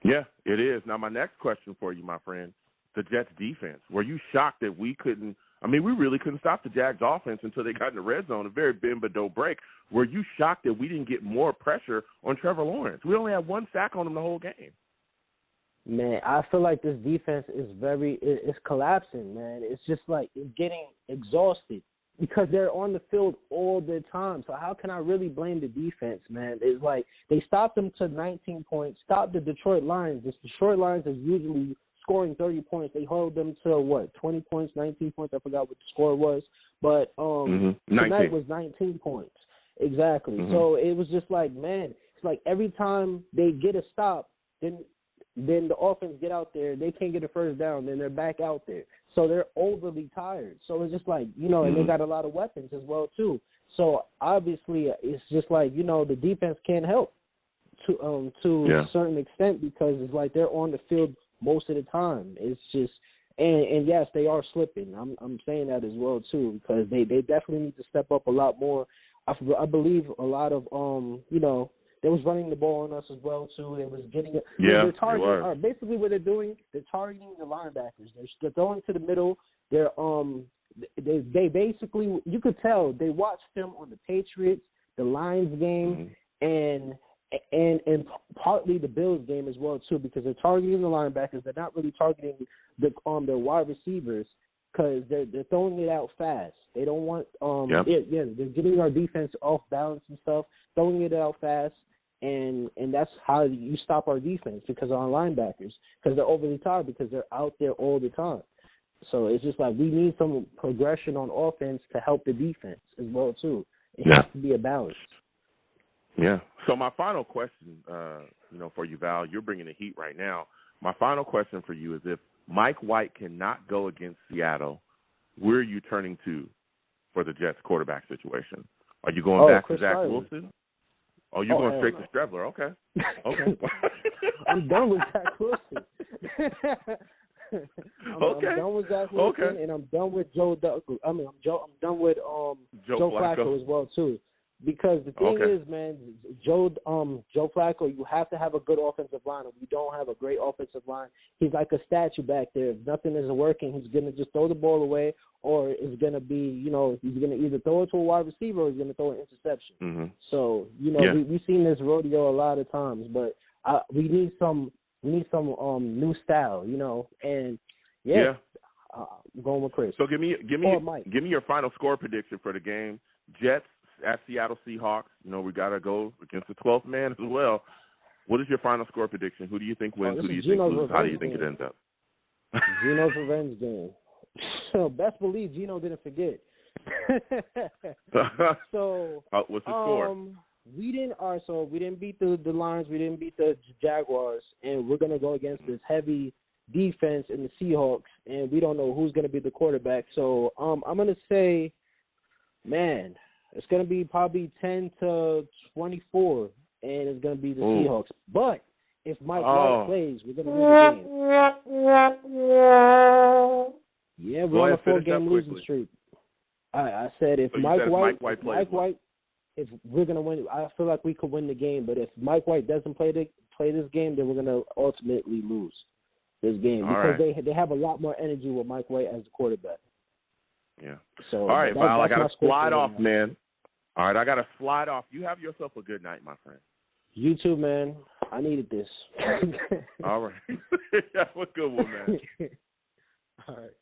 S2: Yeah, it is. Now, my next question for you, my friend, the Jets defense. Were you shocked that we couldn't – I mean, we really couldn't stop the Jags offense until they got in the red zone, a very bend but don't break. Were you shocked that we didn't get more pressure on Trevor Lawrence? We only had one sack on him the whole game.
S4: Man, I feel like this defense is it's collapsing, man. It's just like it's getting exhausted because they're on the field all the time. So how can I really blame the defense, man? It's like they stopped them to 19 points, stopped the Detroit Lions. The Detroit Lions is usually scoring 30 points. They held them to, 20 points, 19 points? I forgot what the score was. But tonight was 19 points. Exactly. So it was just like, man, it's like every time they get a stop, then the offense get out there, they can't get a first down, then they're back out there. So they're overly tired. So it's just like, and they got a lot of weapons as well, too. So obviously it's just like, the defense can't help to a certain extent because it's like they're on the field most of the time. It's just and yes, they are slipping. I'm saying that as well, too, because they definitely need to step up a lot more. I believe a lot of, they was running the ball on us as well too. They was getting it.
S2: Yeah,
S4: they're targeting. Basically, what they're doing, they're targeting the linebackers. They're throwing to the middle. They basically, you could tell they watched them on the Patriots, the Lions game, and partly the Bills game as well too, because they're targeting the linebackers. They're not really targeting their wide receivers because they're throwing it out fast. They don't want they're getting our defense off balance and stuff, throwing it out fast. And that's how you stop our defense because of our linebackers, because they're overly tired because they're out there all the time. So it's just like we need some progression on offense to help the defense as well too. It has to be a balance.
S2: Yeah. So my final question, for you, Val, you're bringing the heat right now. My final question for you is if Mike White cannot go against Seattle, where are you turning to for the Jets quarterback situation? Are you going back to Zach Wilson? Oh, you're going straight to Strebler. Okay.
S4: I'm done with Zach Wilson. I'm done with Zach Wilson, and I'm done with Joe done with Joe Flacco as well too. Because the thing is, man, Joe Flacco, you have to have a good offensive line. If we don't have a great offensive line, he's like a statue back there. If nothing isn't working, he's going to just throw the ball away, or it's going to be, he's going to either throw it to a wide receiver or he's going to throw an interception. So, we've seen this rodeo a lot of times, but we need some new style, and I'm going with Chris.
S2: So give me your final score prediction for the game. Jets at Seattle Seahawks. We got to go against the 12th man as well. What is your final score prediction? Who do you think wins? Who do you think loses? How do you think it ends up?
S4: Gino's revenge game. So best believe Gino didn't forget. So
S2: what's the score?
S4: We didn't beat the Lions. We didn't beat the Jaguars, and we're gonna go against this heavy defense in the Seahawks, and we don't know who's gonna be the quarterback. So I'm gonna say, man, it's going to be probably 10-24, and it's going to be the Seahawks. But if Mike White plays, we're going to lose the game. Yeah, we're on a 4-game losing streak. I said if Mike White, if we're going to win, I feel like we could win the game. But if Mike White doesn't play this game, then we're going to ultimately lose this game because they have a lot more energy with Mike White as the quarterback.
S2: Yeah.
S4: So,
S2: all right, Val, I got to slide off, man. All right, I got to slide off. You have yourself a good night, my friend.
S4: You too, man. I needed this.
S2: All right. Have a good one, man.
S4: All right.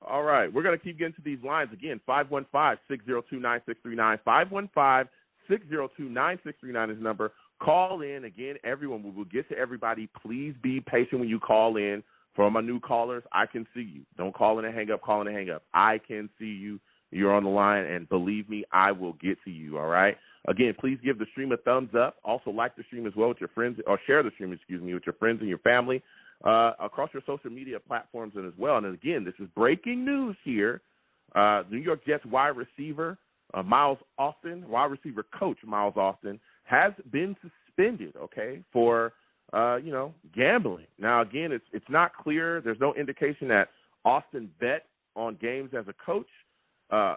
S2: All right. We're going to keep getting to these lines again. 515-602-9639. 515-602-9639 is the number. Call in. Again, everyone. We will get to everybody. Please be patient when you call in. For my new callers, I can see you. Don't call in and hang up. Call in and hang up. I can see you. You're on the line, and believe me, I will get to you, all right? Again, please give the stream a thumbs up. Also, like the stream as well with your friends, or share the stream, with your friends and your family across your social media platforms and as well. And again, this is breaking news here. New York Jets wide receiver Miles Austin, wide receiver coach Miles Austin, has been suspended, okay, for gambling. Now, again, it's not clear. There's no indication that Austin bet on games as a coach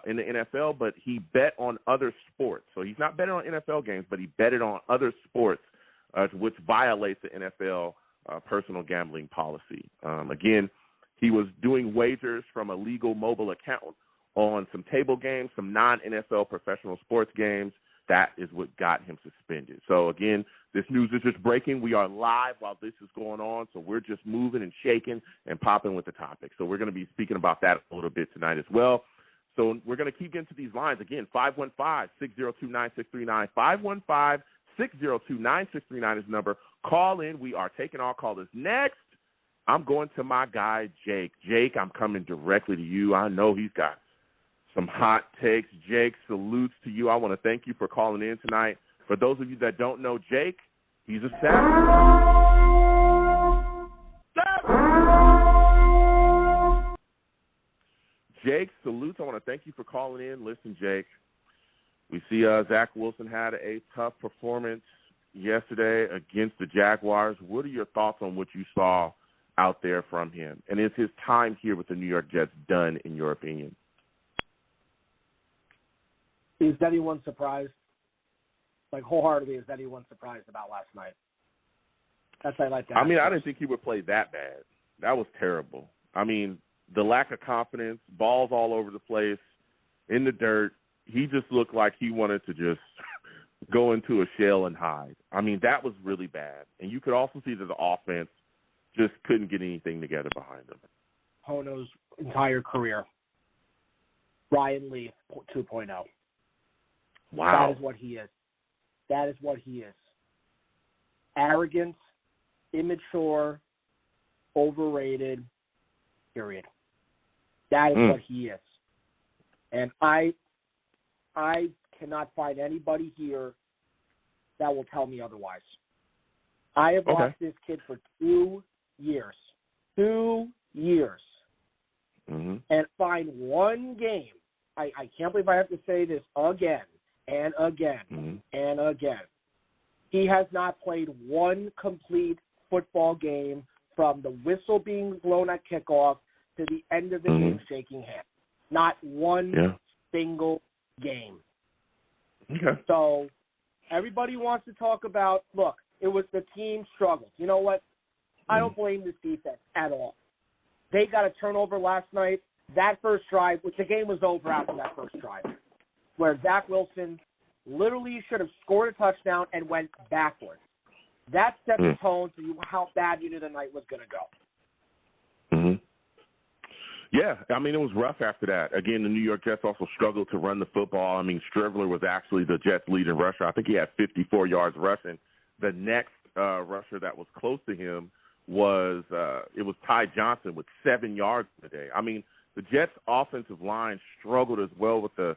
S2: in the NFL, but he bet on other sports. So he's not betting on NFL games, but he betted on other sports, which violates the NFL personal gambling policy. Again, he was doing wagers from a legal mobile account on some table games, some non-NFL professional sports games. That is what got him suspended. So, again, this news is just breaking. We are live while this is going on, so we're just moving and shaking and popping with the topic. So we're going to be speaking about that a little bit tonight as well. So we're going to keep getting to these lines. Again, 515-602-9639. 515-602-9639 is the number. Call in. We are taking our callers. Next, I'm going to my guy, Jake. Jake, I'm coming directly to you. I know he's got some hot takes. Jake, salutes to you. I want to thank you for calling in tonight. For those of you that don't know Jake, he's a savage. Jake, salutes. I want to thank you for calling in. Listen, Jake, we see Zach Wilson had a tough performance yesterday against the Jaguars. What are your thoughts on what you saw out there from him? And is his time here with the New York Jets done, in your opinion?
S5: Is anyone surprised? Like, wholeheartedly, is anyone surprised about last night? That's what I like to ask.
S2: I mean, I didn't think he would play that bad. That was terrible. I mean, the lack of confidence, balls all over the place, in the dirt. He just looked like he wanted to just go into a shell and hide. I mean, that was really bad. And you could also see that the offense just couldn't get anything together behind him.
S5: Hono's entire career. Ryan Leaf 2.0.
S2: Wow.
S5: That is what he is. That is what he is. Arrogant, immature, overrated, period. That is what he is. And I cannot find anybody here that will tell me otherwise. I have watched this kid for 2 years. 2 years.
S2: Mm-hmm.
S5: And find one game. I can't believe I have to say this again and again and again. He has not played one complete football game from the whistle being blown at kickoff to the end of the game shaking hands. Not one single game.
S2: Okay.
S5: So everybody wants to talk about, look, it was the team struggled. You know what? I don't blame this defense at all. They got a turnover last night. That first drive, which the game was over after that first drive, where Zach Wilson literally should have scored a touchdown and went backwards. That set the tone for you how bad you knew the night was going to go.
S2: Yeah, I mean, it was rough after that. Again, the New York Jets also struggled to run the football. I mean, Striveler was actually the Jets' leading rusher. I think he had 54 yards rushing. The next rusher that was close to him was Ty Johnson with 7 yards today. I mean, the Jets' offensive line struggled as well with the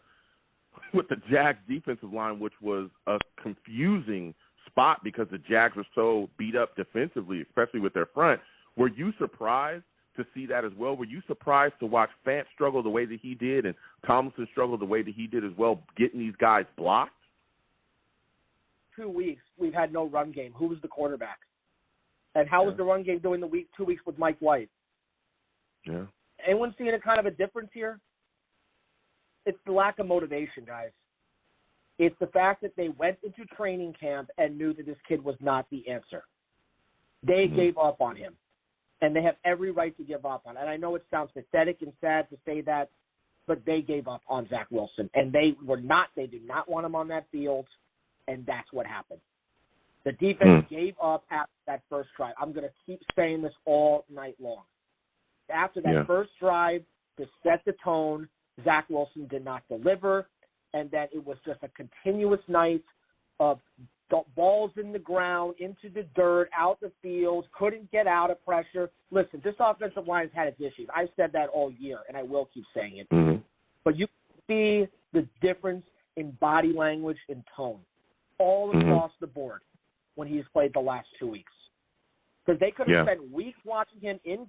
S2: Jags' defensive line, which was a confusing spot because the Jags were so beat up defensively, especially with their front. Were you surprised to see that as well? Were you surprised to watch Fant struggle the way that he did and Tomlinson struggle the way that he did as well, getting these guys blocked?
S5: 2 weeks, we've had no run game. Who was the quarterback? And how was the run game doing 2 weeks with Mike White?
S2: Yeah.
S5: Anyone seeing a kind of a difference here? It's the lack of motivation, guys. It's the fact that they went into training camp and knew that this kid was not the answer. They gave up on him, and they have every right to give up on it. And I know it sounds pathetic and sad to say that, but they gave up on Zach Wilson, and they did not want him on that field, and that's what happened. The defense gave up after that first drive. I'm going to keep saying this all night long. After that first drive to set the tone, Zach Wilson did not deliver, and then it was just a continuous night of balls in the ground, into the dirt, out the field, couldn't get out of pressure. Listen, this offensive line has had its issues. I've said that all year, and I will keep saying it. But you can see the difference in body language and tone all across the board when he's played the last 2 weeks. Because they could have spent weeks watching him in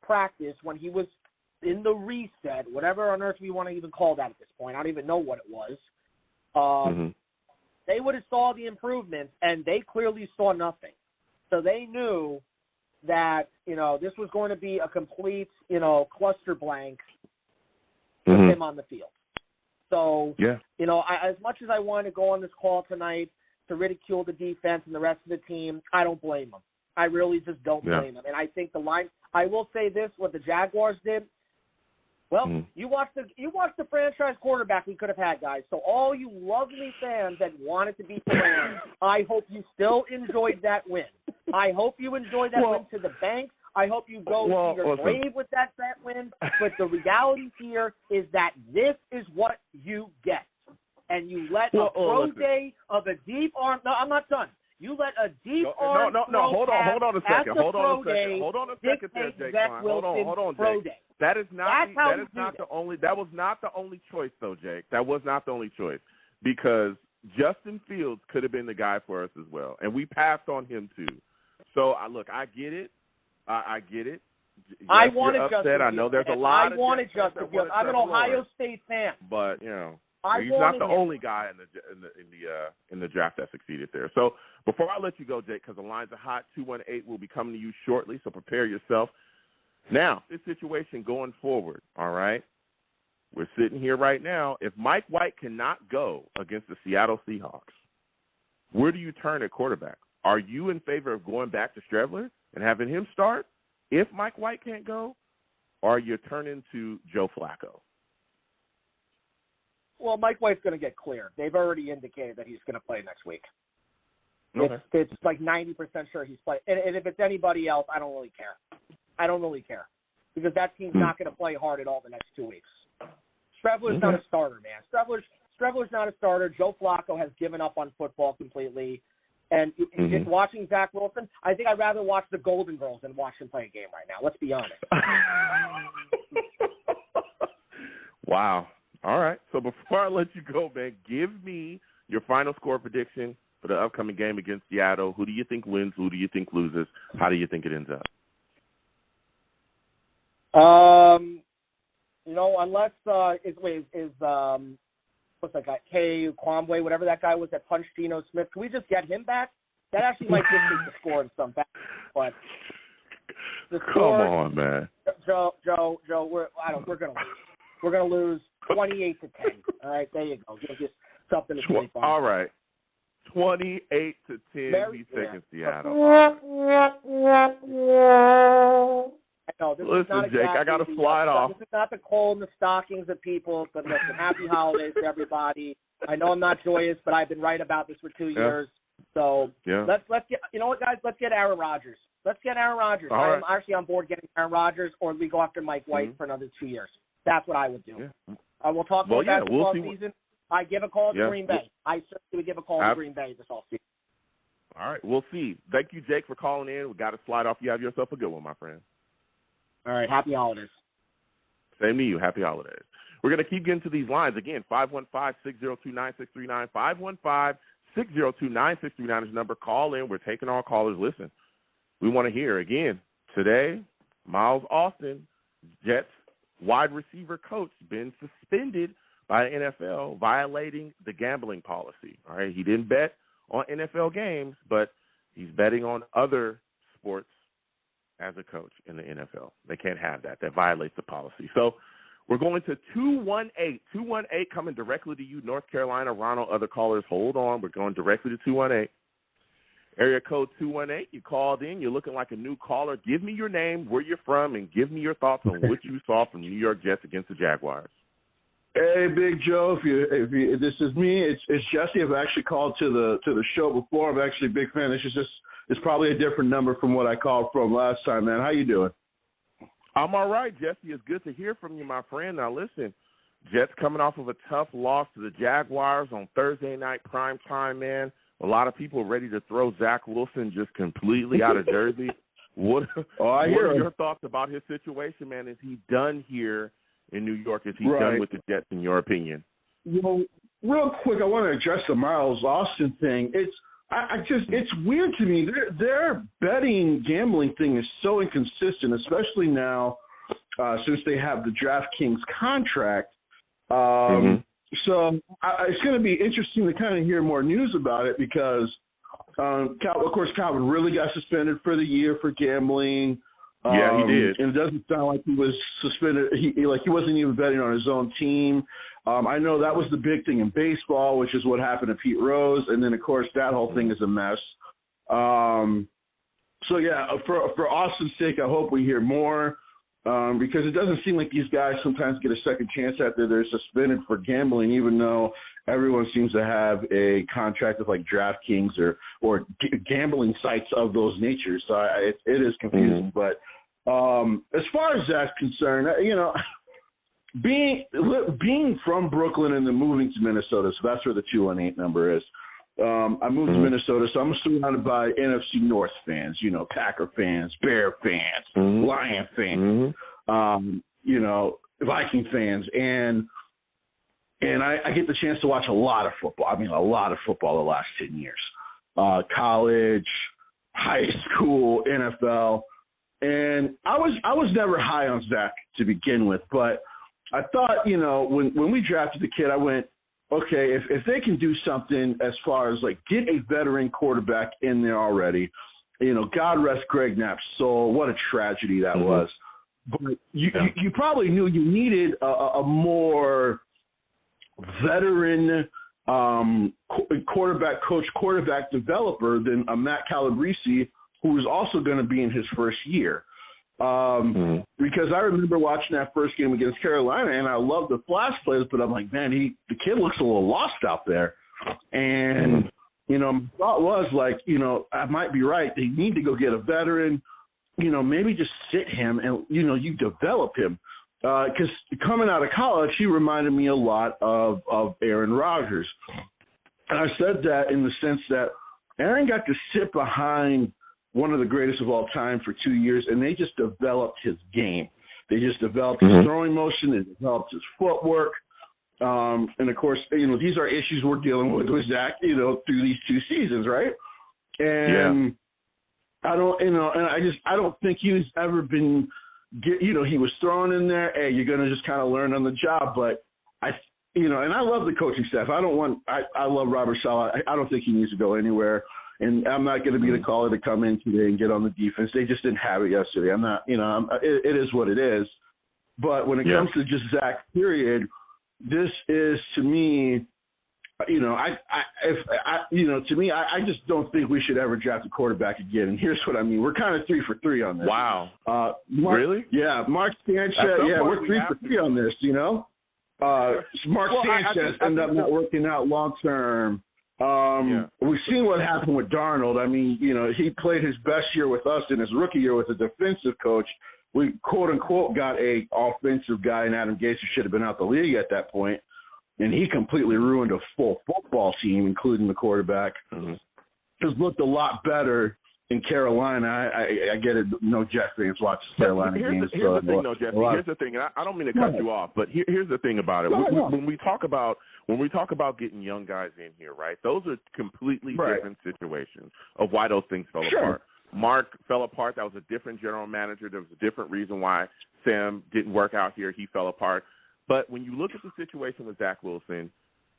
S5: practice when he was in the reset, whatever on earth we want to even call that at this point. I don't even know what it was. They would have saw the improvements, and they clearly saw nothing. So they knew that, this was going to be a complete, cluster blank with him on the field. So, as much as I want to go on this call tonight to ridicule the defense and the rest of the team, I don't blame them. I really just don't blame them. And I think the line – I will say this, what the Jaguars did, well, you watched the franchise quarterback we could have had, guys. So all you lovely fans that wanted to beat the Rams, I hope you still enjoyed that win. I hope you enjoyed that win to the bank. I hope you go to your grave with that win. But the reality here is that this is what you get. And you let a pro day of a deep arm – no, I'm not done. You let a deep arm
S2: hold on a second. Hold on a second there, Jake. Hold on, Jake. That was not the only choice, though, Jake. That was not the only choice, because Justin Fields could have been the guy for us as well, and we passed on him too. So I get it. I get it. Yes,
S5: I wanted Justin Fields.
S2: I know there's a lot.
S5: I wanted Justin Fields. I'm an Ohio State fan,
S2: but he's not the only guy in the draft that succeeded there. So before I let you go, Jake, because the lines are hot, 218 will be coming to you shortly, so prepare yourself. Now, this situation going forward, all right, we're sitting here right now. If Mike White cannot go against the Seattle Seahawks, where do you turn at quarterback? Are you in favor of going back to Trevor and having him start if Mike White can't go, or are you turning to Joe Flacco?
S5: Well, Mike White's going to get cleared. They've already indicated that he's going to play next week.
S2: Okay.
S5: It's like 90% sure he's playing. And if it's anybody else, I don't really care. Because that team's not going to play hard at all the next 2 weeks. Trevler's not a starter, man. Trevler's not a starter. Joe Flacco has given up on football completely. And watching Zach Wilson, I think I'd rather watch the Golden Girls than watch him play a game right now. Let's be honest.
S2: Wow. All right. So before I let you go, man, give me your final score prediction for the upcoming game against Seattle. Who do you think wins? Who do you think loses? How do you think it ends up?
S5: Unless what's that guy? Kay Kwamwe, whatever that guy was that punched Geno Smith. Can we just get him back? That actually might dictate the score in some fashion. But the score,
S2: come on, man.
S5: Joe, we're gonna lose. We're gonna lose 28-10. All right, there you go. Give us something to sleep on.
S2: All right. 28-10, he's taking Seattle.
S5: No, this
S2: listen,
S5: is not
S2: Jake,
S5: exactly
S2: I got to slide off.
S5: This is not the coal in the stockings of people, but listen, happy holidays to everybody. I know I'm not joyous, but I've been right about this for 2 years. So let's get, you know what, guys? Let's get Aaron Rodgers. I'm actually on board getting Aaron Rodgers, or we go after Mike White for another 2 years. That's what I would do.
S2: Yeah.
S5: We'll talk about basketball
S2: we'll
S5: season. I give a call to Green Bay. I certainly would give a call to Green Bay this offseason.
S2: All right, we'll see. Thank you, Jake, for calling in. We got to slide off. You have yourself a good one, my friend.
S5: All right, happy holidays.
S2: Same to you. Happy holidays. We're going to keep getting to these lines. Again, 515-602-9639. 515-602-9639 is the number. Call in. We're taking all callers. Listen, we want to hear. Again, today, Miles Austin, Jets wide receiver coach, been suspended by the NFL, violating the gambling policy. All right, he didn't bet on NFL games, but he's betting on other sports as a coach in the NFL. They can't have that. That violates the policy. So we're going to 218. 218 coming directly to you, North Carolina. Ronald, other callers, hold on. We're going directly to 218. Area code 218. You called in. You're looking like a new caller. Give me your name, where you're from, and give me your thoughts on what you saw from the New York Jets against the Jaguars.
S6: Hey, Big Joe. If this is me, it's Jesse. I've actually called to the show before. I'm actually a big fan. It's probably a different number from what I called from last time, man. How you doing?
S2: I'm all right, Jesse. It's good to hear from you, my friend. Now, listen, Jets coming off of a tough loss to the Jaguars on Thursday night prime time, man. A lot of people ready to throw Zach Wilson just completely out of Jersey. What are your thoughts about his situation, man? Is he done here in New York? Is he done with the Jets, in your opinion?
S6: You know, real quick, I want to address the Miles Austin thing. It's weird to me. Their betting gambling thing is so inconsistent, especially now since they have the DraftKings contract. So it's going to be interesting to kind of hear more news about it because, of course, Calvin really got suspended for the year for gambling.
S2: Yeah, he did.
S6: And it doesn't sound like he was suspended. He wasn't even betting on his own team. I know that was the big thing in baseball, which is what happened to Pete Rose. And then, of course, that whole thing is a mess. So, yeah, for Austin's sake, I hope we hear more because it doesn't seem like these guys sometimes get a second chance after they're suspended for gambling, even though everyone seems to have a contract with like DraftKings or gambling sites of those natures. So it is confusing. But as far as that's concerned, you know, being from Brooklyn and then moving to Minnesota, so that's where the 218 number is. I moved to Minnesota, so I'm surrounded by NFC North fans, you know, Packer fans, Bear fans, Lion fans, you know, Viking fans, and I get the chance to watch a lot of football. I mean, a lot of football the last 10 years, college, high school, NFL, and I was never high on Zach to begin with, but I thought, you know, when we drafted the kid, I went, okay, if they can do something as far as like get a veteran quarterback in there already, you know, God rest Greg Knapp's soul. What a tragedy that was. But you probably knew you needed a more veteran quarterback coach, quarterback developer than a Matt Calabrese, who was also going to be in his first year. Because I remember watching that first game against Carolina, and I loved the flash plays, but I'm like, man, the kid looks a little lost out there. And, you know, my thought was like, you know, I might be right. They need to go get a veteran, you know, maybe just sit him and, you know, you develop him. Because coming out of college, he reminded me a lot of Aaron Rodgers. And I said that in the sense that Aaron got to sit behind one of the greatest of all time for 2 years, and they just developed his game. They just developed his throwing motion. They developed his footwork. And, of course, you know, these are issues we're dealing with Zach, you know, through these 2 seasons, right? And I don't think he's ever been, you know, he was thrown in there. Hey, you're going to just kind of learn on the job. But, you know, and I love the coaching staff. I love Robert Saleh. I don't think he needs to go anywhere. And I'm not going to be the caller to come in today and get on the defense. They just didn't have it yesterday. I'm not, you know, it is what it is. But when it comes to just Zach, period, this is to me, you know, to me, I just don't think we should ever draft a quarterback again. And here's what I mean: we're kind of 3 for 3 on this.
S2: Wow.
S6: Really? Yeah, Mark Sanchez. Yeah, we're 3 for 3 on this. You know, Mark Sanchez ended up not working out long term. We've seen what happened with Darnold. I mean, you know, he played his best year with us in his rookie year with a defensive coach. We, quote unquote, got a offensive guy in Adam Gase who should have been out the league at that point, and he completely ruined a full football team, including the quarterback. Has looked a lot better in Carolina. I get it. No Jet fans watch Carolina games.
S2: Here's the thing, though, Jesse. Here's the thing, and I don't mean to cut you off, but here's the thing about it. When we talk about getting young guys in here, right? Those are completely different situations of why those things fell apart. Mark fell apart. That was a different general manager. There was a different reason why Sam didn't work out here. He fell apart. But when you look at the situation with Zach Wilson,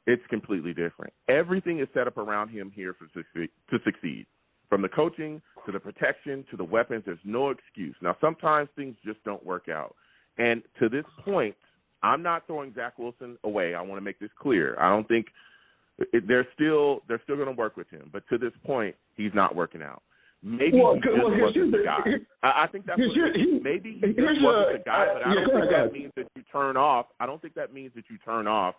S2: it's completely different. Everything is set up around him here to succeed. From the coaching to the protection to the weapons, there's no excuse. Now, sometimes things just don't work out. And to this point, I'm not throwing Zach Wilson away. I want to make this clear. I don't think they're still going to work with him. But to this point, he's not working out. Maybe he just wasn't the guy. I think that's maybe he just wasn't the guy, but I don't think that means that you turn off. I don't think that means that you turn off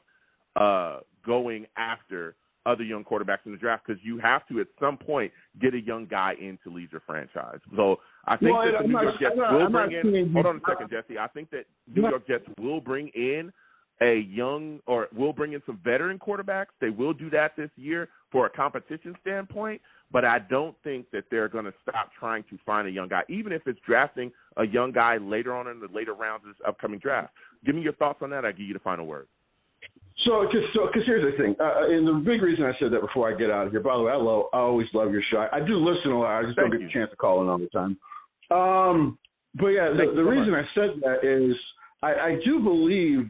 S2: going after other young quarterbacks in the draft, because you have to at some point get a young guy in to lead your franchise. So I think that the New York Jets will bring in. Hold on a second, Jesse. I think that New York Jets will bring in will bring in some veteran quarterbacks. They will do that this year for a competition standpoint, but I don't think that they're going to stop trying to find a young guy, even if it's drafting a young guy later on in the later rounds of this upcoming draft. Give me your thoughts on that. I'll give you the final word.
S6: So, because here's the thing, and the big reason I said that before I get out of here, by the way, I always love your show. I do listen a lot. I just don't get the chance to call in all the time. But yeah, the reason I said that is I do believe,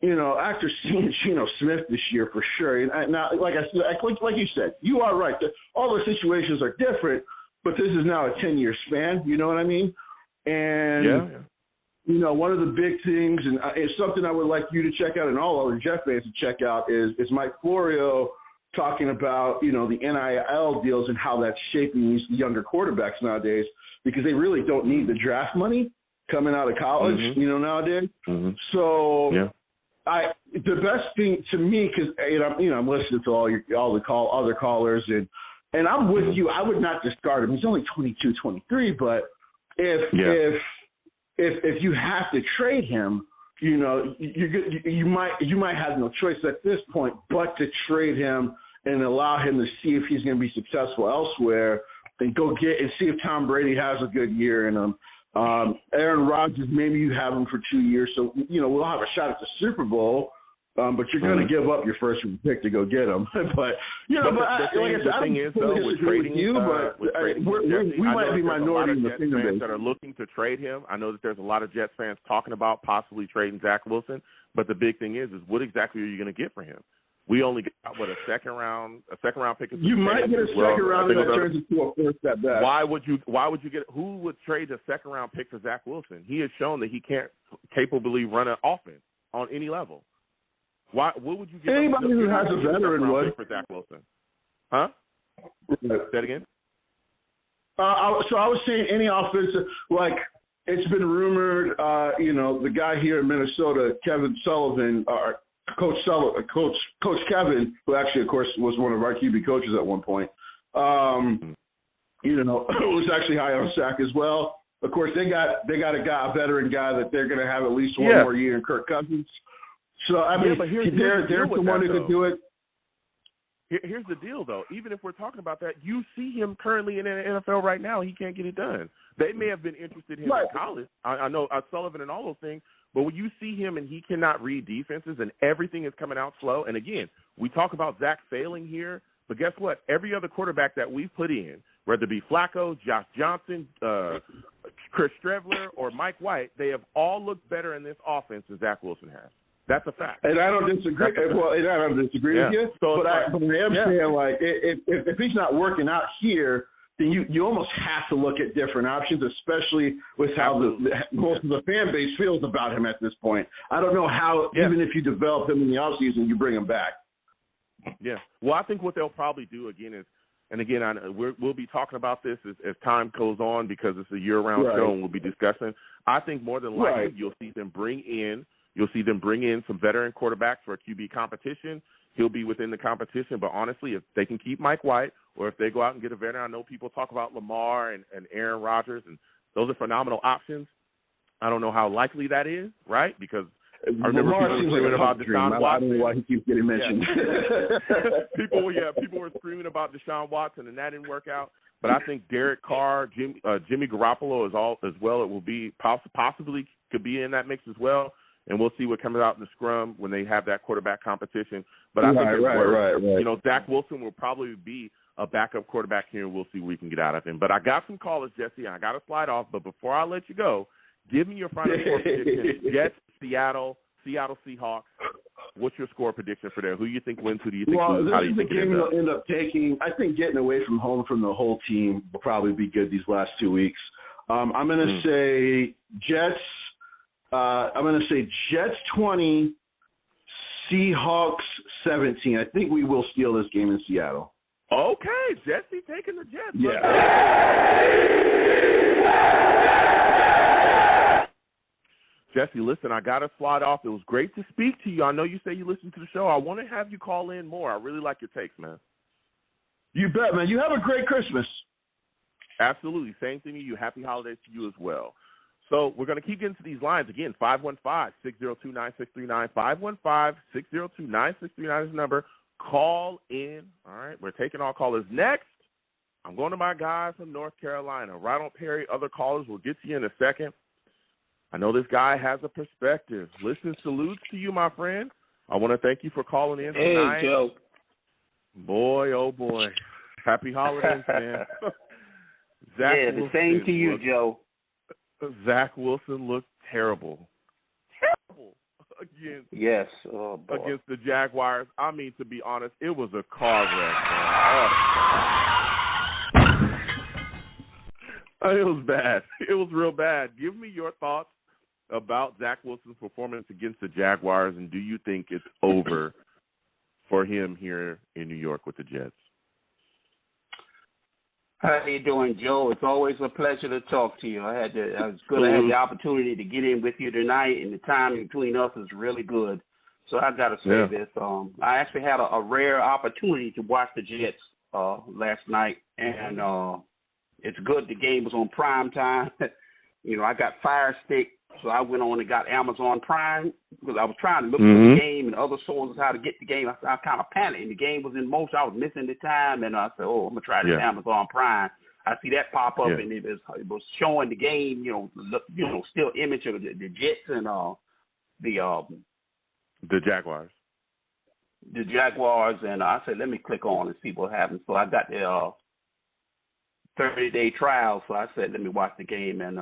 S6: after seeing Geno Smith this year for sure, and now, like I said, like you said, you are right. All the situations are different, but this is now a 10-year span. You know what I mean? And one of the big things, and it's something I would like you to check out and all other Jet fans to check out, is Mike Florio talking about, the NIL deals and how that's shaping these younger quarterbacks nowadays, because they really don't need the draft money coming out of college, nowadays. Mm-hmm. So the best thing to me, because I'm listening to other callers, and I'm with you. I would not discard him. He's only 22, 23, but if you have to trade him, you might have no choice at this point but to trade him and allow him to see if he's going to be successful elsewhere, and go get and see if Tom Brady has a good year in him. Aaron Rodgers, maybe you have him for 2 years, so we'll have a shot at the Super Bowl. But you're going to give up your first pick to go get him. but the thing is, though, with trading you, we might be minority in the Jets fans that are looking to trade him. I know that there's a lot of Jets fans talking about possibly trading Zach Wilson, but the big thing is what exactly are you going to get for him? We only got a second round pick. You might get a second round that turns into a first at best. Why would you get? Who would trade a second round pick for Zach Wilson? He has shown that he can't capably run an offense on any level. What would you get? Anybody who has a veteran would for Zach Wilson. Huh? Say that again. So I was saying any offensive, like it's been rumored, the guy here in Minnesota, Kevin Sullivan, Coach Kevin, who actually, of course, was one of our QB coaches at one point, was actually high on sack as well. Of course, they got a veteran guy that they're going to have at least one more year in Kirk Cousins. So, I mean, they're the one who could do it.
S2: Here's the deal, though. Even if we're talking about that, you see him currently in the NFL right now. He can't get it done. They may have been interested in him in college. I know Sullivan and all those things. But when you see him and he cannot read defenses and everything is coming out slow, and, again, we talk about Zach failing here, but guess what? Every other quarterback that we've put in, whether it be Flacco, Josh Johnson, Chris Streveler, or Mike White, they have all looked better in this offense than Zach Wilson has. That's a fact.
S6: And I don't disagree. I don't disagree with you. But I am saying, like, if he's not working out here, then you almost have to look at different options, especially with how most of the fan base feels about him at this point. I don't know how, even if you develop him in the offseason, you bring him back.
S2: Yeah. Well, I think what they'll probably do, again, is, and again, we'll be talking about this as time goes on, because it's a year-round show and we'll be discussing. I think more than likely you'll see them bring in some veteran quarterbacks for a QB competition. He'll be within the competition. But honestly, if they can keep Mike White, or if they go out and get a veteran, I know people talk about Lamar and Aaron Rodgers, and those are phenomenal options. I don't know how likely that is, right? Because I remember people were screaming about Deshaun Watson. I don't know why he keeps getting mentioned. People were screaming about Deshaun Watson, and that didn't work out. But I think Derek Carr, Jimmy Garoppolo as well. It will be possibly could be in that mix as well. And we'll see what comes out in the scrum when they have that quarterback competition. But I think Zach Wilson will probably be a backup quarterback here, and we'll see what we can get out of him. But I got some callers, Jesse, and I got to slide off. But before I let you go, give me your final four predictions. Jets, Seattle Seahawks, what's your score prediction for there? Who do you think wins? Who do you think
S6: loses?
S2: How do you think it ends up?
S6: End up taking. I think getting away from home from the whole team will probably be good these last 2 weeks. I'm going to say Jets. I'm going to say Jets 20, Seahawks 17. I think we will steal this game in Seattle.
S2: Okay, Jesse taking the Jets.
S6: Yeah.
S2: Jesse, listen, I got to slide off. It was great to speak to you. I know you say you listen to the show. I want to have you call in more. I really like your takes, man.
S6: You bet, man. You have a great Christmas.
S2: Absolutely. Same thing to you. Happy holidays to you as well. So we're going to keep getting to these lines. Again, 515-602-9639. 515-602-9639 is the number. Call in. All right, we're taking all callers. Next, I'm going to my guy from North Carolina, Ronald Perry. Other callers will get to you in a second. I know this guy has a perspective. Listen, salutes to you, my friend. I want to thank you for calling in tonight.
S7: Hey, Joe.
S2: Boy, oh, boy. Happy holidays, man.
S7: Yeah, the same to you, Joe.
S2: Zach Wilson looked terrible. Terrible. Against the Jaguars. I mean, to be honest, it was a car wreck, man. Oh. It was bad. It was real bad. Give me your thoughts about Zach Wilson's performance against the Jaguars, and do you think it's over for him here in New York with the Jets?
S7: How you doing, Joe? It's always a pleasure to talk to you. I had the opportunity to get in with you tonight, and the time between us is really good. So I got to say this. I actually had a rare opportunity to watch the Jets last night, and it's good the game was on prime time. You know, I got Fire Stick, so I went on and got Amazon Prime because I was trying to look for the game and other sources how to get the game. I kind of panicked, and the game was in motion. I was missing the time, and I said, I'm going to try this Amazon Prime. I see that pop up, and it was showing the game, still image of the Jets and
S2: the Jaguars.
S7: The Jaguars, and I said, let me click on and see what happens. So I got the 30-day trial, so I said, let me watch the game, and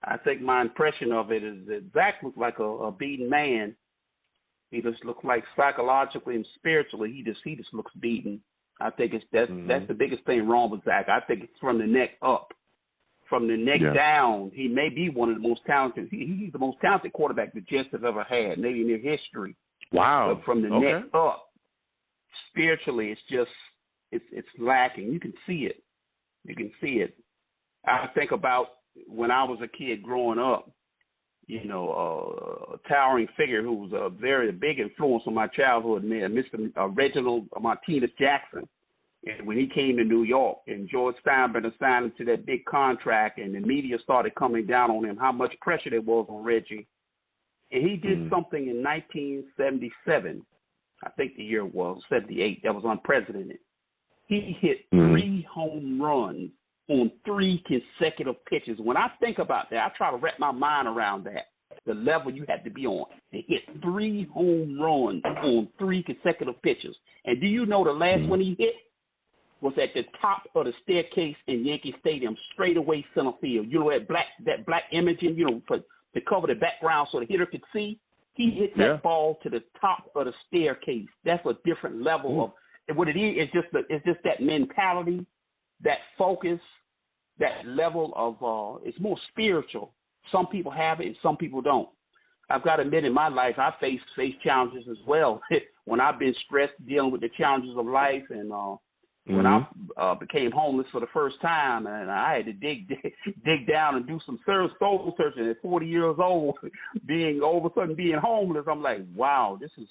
S7: I think my impression of it is that Zach looked like a beaten man. He just looked like psychologically and spiritually, he just looks beaten. I think that's the biggest thing wrong with Zach. I think it's from the neck up. From the neck down, he may be one of the most talented. He's the most talented quarterback the Jets have ever had, maybe in their history.
S2: Wow.
S7: But from the neck up, spiritually, it's just it's lacking. You can see it. You can see it. I think about when I was a kid growing up, a towering figure who was a very big influence on my childhood, man, Mr. Reginald Martinez Jackson. And when he came to New York and George Steinbrenner signed him to that big contract and the media started coming down on him, how much pressure there was on Reggie. And he did something in 1977, I think the year was, 78, that was unprecedented. He hit 3 home runs on 3 consecutive pitches. When I think about that, I try to wrap my mind around that, the level you had to be on. To hit 3 home runs on 3 consecutive pitches. And do you know the last one he hit was at the top of the staircase in Yankee Stadium, straight away center field. You know that black imaging, to cover the background so the hitter could see? He hit that ball to the top of the staircase. That's a different level of what it is. It's just that mentality, that focus, that level of it's more spiritual. Some people have it and some people don't. I've got to admit, in my life, I face challenges as well. When I've been stressed dealing with the challenges of life, and when I became homeless for the first time, and I had to dig down and do some soul searching at 40 years old, all of a sudden being homeless, I'm like, wow, this is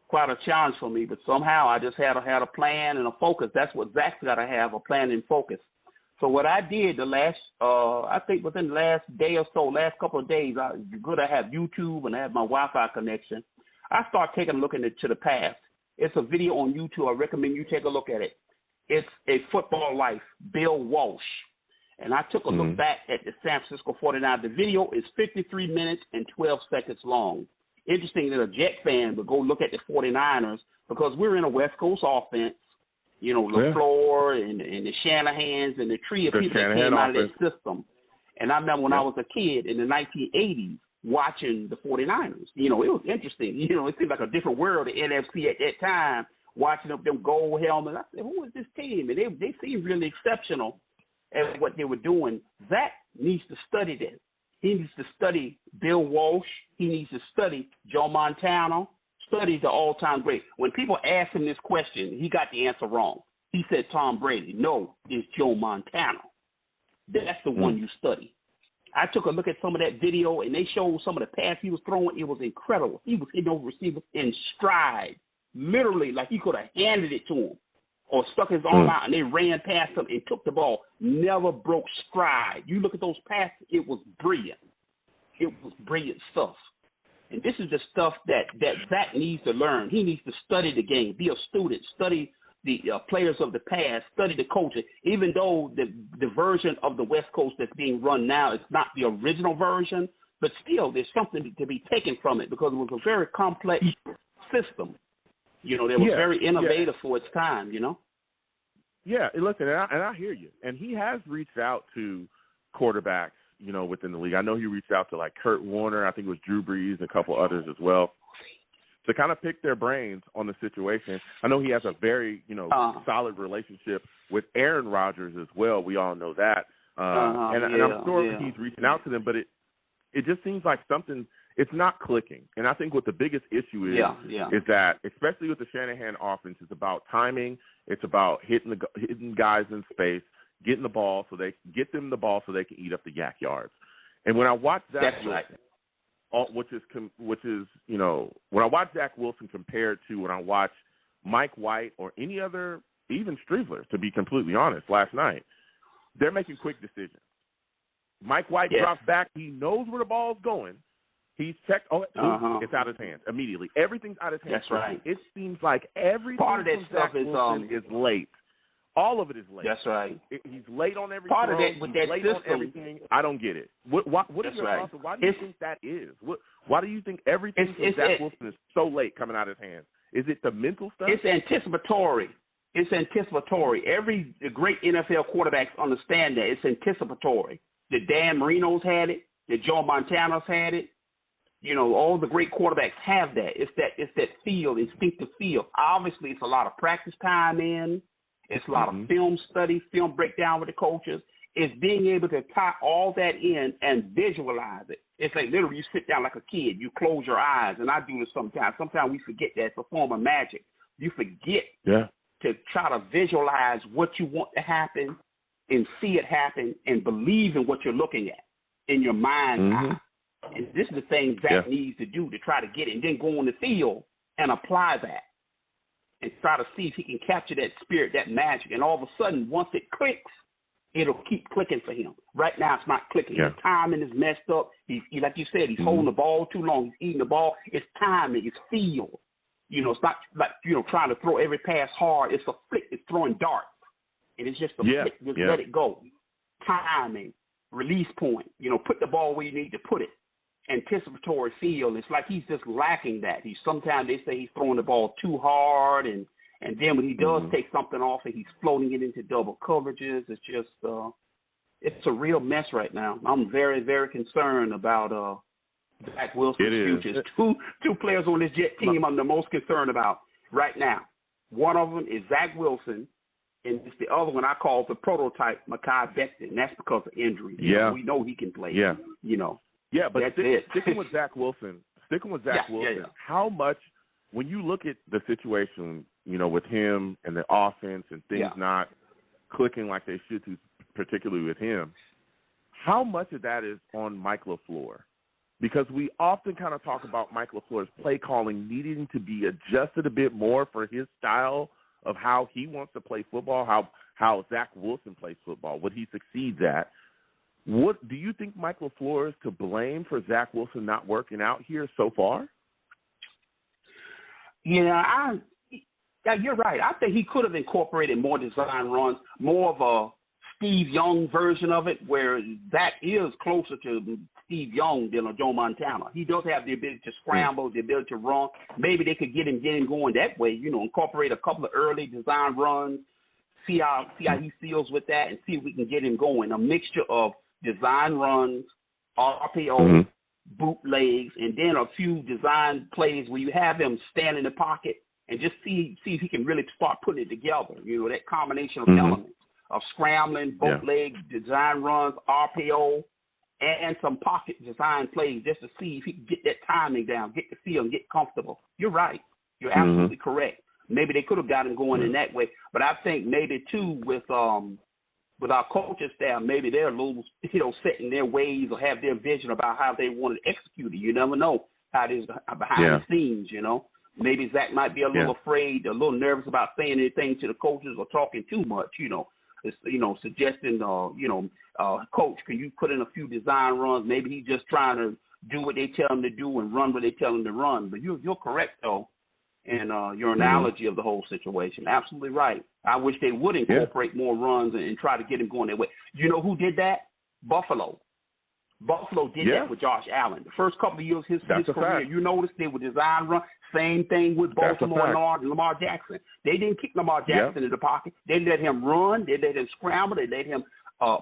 S7: quite a challenge for me. But somehow I just had a plan and a focus. That's what Zach's got to have, a plan and focus. So what I did I think within the last day or so, last couple of days, I have YouTube and I have my Wi-Fi connection. I start taking a look into the past. It's a video on YouTube. I recommend you take a look at it. It's A Football Life, Bill Walsh. And I took a look back at the San Francisco 49ers. The video is 53 minutes and 12 seconds long. Interesting that a Jet fan would go look at the 49ers because we're in a West Coast offense. LaFleur and the Shanahans and the tree of people that came out of that system. And I remember when I was a kid in the 1980s, watching the 49ers. You know, it was interesting. You know, it seemed like a different world, the NFC at that time, watching them gold helmets. I said, who is this team? And they seemed really exceptional at what they were doing. Zach needs to study that. He needs to study Bill Walsh. He needs to study Joe Montana, study the all-time great. When people ask him this question, he got the answer wrong. He said Tom Brady. No, it's Joe Montana. That's the one you study. I took a look at some of that video, and they showed some of the passes he was throwing. It was incredible. He was hitting over receivers in stride, literally like he could have handed it to him or stuck his arm out, and they ran past him and took the ball. Never broke stride. You look at those passes, it was brilliant. It was brilliant stuff. And this is the stuff that Zach needs to learn. He needs to study the game, be a student, study the players of the past, study the coaches. Even though the version of the West Coast that's being run now is not the original version, but still there's something to be taken from it because it was a very complex system. You know, that was very innovative for its time, you know?
S2: Yeah, listen, and I hear you. And he has reached out to quarterbacks, you know, within the league. I know he reached out to, like, Kurt Warner. I think it was Drew Brees and a couple others as well, to kind of pick their brains on the situation. I know he has a very, you know, solid relationship with Aaron Rodgers as well. We all know that. And I'm sure he's reaching out to them, but it just seems like something – it's not clicking. And I think what the biggest issue is that, especially with the Shanahan offense, it's about timing. It's about hitting guys in space, getting the ball so they get them the ball so they can eat up the yak yards. And when I watch Zach Wilson, which is you know, when I watch Zach Wilson compared to when I watch Mike White or any other, even Striegler, to be completely honest, last night, they're making quick decisions. Mike White drops back. He knows where the ball's going. He's checked. It's out of his hands immediately. Everything's out of his hands.
S7: That's right.
S2: It seems like everything
S7: part of that stuff
S2: is late. All of it is late.
S7: That's right.
S2: He's late on everything.
S7: Part of that with that
S2: late
S7: system.
S2: On everything. I don't get it. What is your thoughts? Why do you think that is? Why do you think everything from Zach Wilson is so late coming out of his hands? Is it the mental stuff?
S7: It's anticipatory. It's anticipatory. The great NFL quarterbacks understand that. It's anticipatory. The Dan Marino's had it. The Joe Montana's had it. You know, all the great quarterbacks have that. It's that feel, instinctive feel. Obviously, it's a lot of practice time in. It's a lot of film study, film breakdown with the coaches. It's being able to tie all that in and visualize it. It's like literally you sit down like a kid. You close your eyes, and I do this sometimes. Sometimes we forget that. It's a form of magic. You forget to try to visualize what you want to happen and see it happen and believe in what you're looking at in your mind's eye. And this is the thing Zach needs to do to try to get it and then go on the field and apply that and try to see if he can capture that spirit, that magic. And all of a sudden, once it clicks, it'll keep clicking for him. Right now, it's not clicking. His timing is messed up. He like you said, he's holding the ball too long. He's eating the ball. It's timing. It's feel. You know, it's not like, you know, trying to throw every pass hard. It's a flick. It's throwing darts. And it's just a flick. Just let it go. Timing, release point. You know, put the ball where you need to put it. Anticipatory feel. It's like he's just lacking that. Sometimes they say he's throwing the ball too hard, and then when he does take something off and he's floating it into double coverages, it's just it's a real mess right now. I'm very, very concerned about Zach Wilson's future. Two players on this Jet team I'm the most concerned about right now. One of them is Zach Wilson, and it's the other one I call the prototype, Mekhi Becton, and that's because of injury. You know, we know he can play. You know. Yeah, but sticking with Zach Wilson, how much, when you look at the situation, you know, with him and the offense and things not clicking like they should, particularly with him, how much of that is on Mike LaFleur? Because we often kind of talk about Mike LaFleur's play calling needing to be adjusted a bit more for his style of how he wants to play football, how Zach Wilson plays football, what he succeeds at. What do you think Mike LaFleur is to blame for Zach Wilson not working out here so far? Yeah, you're right. I think he could have incorporated more design runs, more of a Steve Young version of it, where Zach is closer to Steve Young than a Joe Montana. He does have the ability to scramble, the ability to run. Maybe they could get him going that way, you know, incorporate a couple of early design runs, see how he feels with that, and see if we can get him going. A mixture of design runs, RPO, bootlegs, and then a few design plays where you have him stand in the pocket and just see if he can really start putting it together. You know, that combination of elements of scrambling, bootleg, design runs, RPO, and some pocket design plays just to see if he can get that timing down, get the feel, and get comfortable. You're right. You're absolutely correct. Maybe they could have got him going in that way, but I think maybe too with our coaching staff, maybe they're a little, set in their ways or have their vision about how they want to execute it. You never know how it is behind the scenes. Maybe Zach might be a little afraid, a little nervous about saying anything to the coaches or talking too much. It's, suggesting, coach, can you put in a few design runs? Maybe he's just trying to do what they tell him to do and run what they tell him to run. But you're correct, though, in your analogy of the whole situation. Absolutely right. I wish they would incorporate more runs and try to get him going their way. You know who did that? Buffalo. Buffalo did that with Josh Allen. The first couple of years of his career, you noticed they would design run. Same thing with Baltimore and Lamar Jackson. They didn't kick Lamar Jackson in the pocket. They let him run. They let him scramble. They let him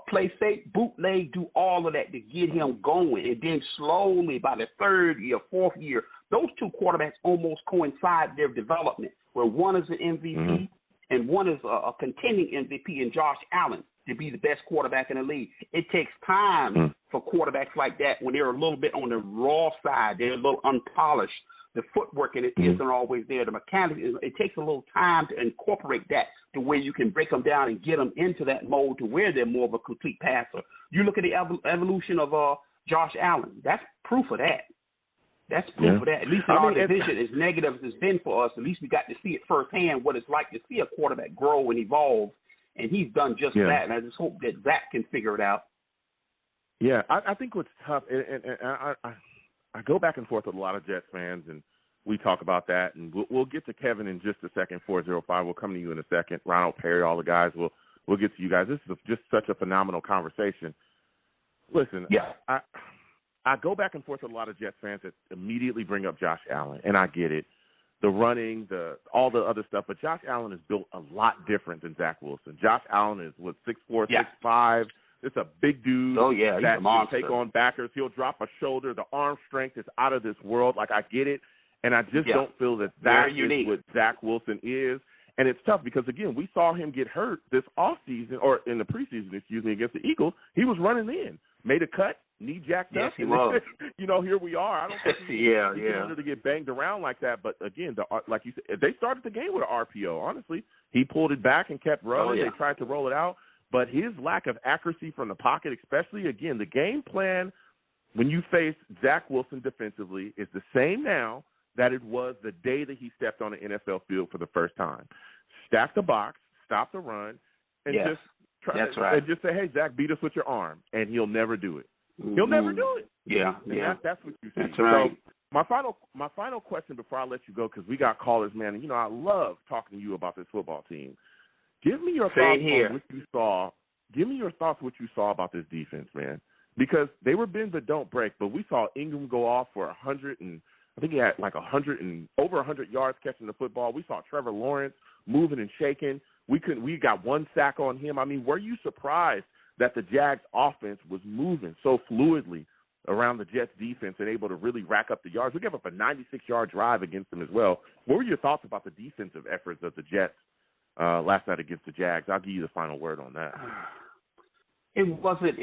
S7: play fake, bootleg, do all of that to get him going. And then slowly, by the third year, fourth year, those two quarterbacks almost coincide their development, where one is an MVP and one is a contending MVP in Josh Allen to be the best quarterback in the league. It takes time for quarterbacks like that when they're a little bit on the raw side. They're a little unpolished. The footwork in it isn't always there. The mechanics, it takes a little time to incorporate that to where you can break them down and get them into that mode to where they're more of a complete passer. You look at the evolution of Josh Allen. That's proof of that. That's proof of that. At least in our division, as negative as it's been for us, at least we got to see it firsthand what it's like to see a quarterback grow and evolve. And he's done just that. And I just hope that Zach can figure it out.
S2: Yeah, I think what's tough, and I go back and forth with a lot of Jets fans, and we talk about that. And we'll get to Kevin in just a second, 405. We'll come to you in a second. Ronald, Perry, all the guys. We'll get to you guys. This is just such a phenomenal conversation. Listen, I go back and forth with a lot of Jets fans that immediately bring up Josh Allen, and I get it. The running, all the other stuff. But Josh Allen is built a lot different than Zach Wilson. Josh Allen is, 6'4", 6'5". It's a big dude that can take on backers. He'll drop a shoulder. The arm strength is out of this world. Like, I get it. And I just don't feel that is what Zach Wilson is. And it's tough because, again, we saw him get hurt this offseason, or in the preseason, against the Eagles. He was running in, made a cut, knee jacked up.
S7: He was.
S2: Here we are. I don't think he wanted to get banged around like that. But, again, like you said, they started the game with an RPO, honestly. He pulled it back and kept running. They tried to roll it out. But his lack of accuracy from the pocket, especially, again, the game plan when you face Zach Wilson defensively is the same now that it was the day that he stepped on the NFL field for the first time. Stack the box, stop the run, and and just say, hey, Zach, beat us with your arm, and he'll never do it. He'll never do it. That's what you see.
S7: That's right.
S2: So my final question before I let you go, because we got callers, man, and, I love talking to you about this football team. Give me your thoughts on what you saw. Give me your thoughts what you saw about this defense, man, because they were bend but don't break, but we saw Ingram go off for 100 and I think he had like 100 and over 100 yards catching the football. We saw Trevor Lawrence moving and shaking. We got one sack on him. I mean, were you surprised that the Jags offense was moving so fluidly around the Jets defense and able to really rack up the yards? We gave up a 96-yard drive against them as well. What were your thoughts about the defensive efforts of the Jets last night against the Jags? I'll give you the final word on that.
S7: It wasn't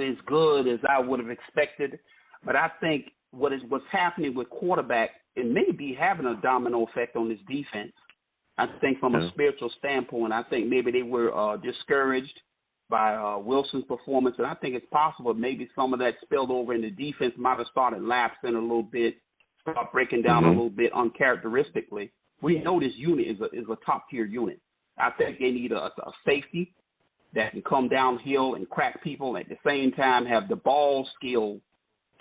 S7: as good as I would have expected, but I think what's happening with quarterback, it may be having a domino effect on this defense. I think from a spiritual standpoint, I think maybe they were discouraged by Wilson's performance, and I think it's possible maybe some of that spilled over in the defense, might have started lapsing a little bit, start breaking down a little bit uncharacteristically. We know this unit is a top-tier unit. I think they need a safety that can come downhill and crack people, and at the same time have the ball skill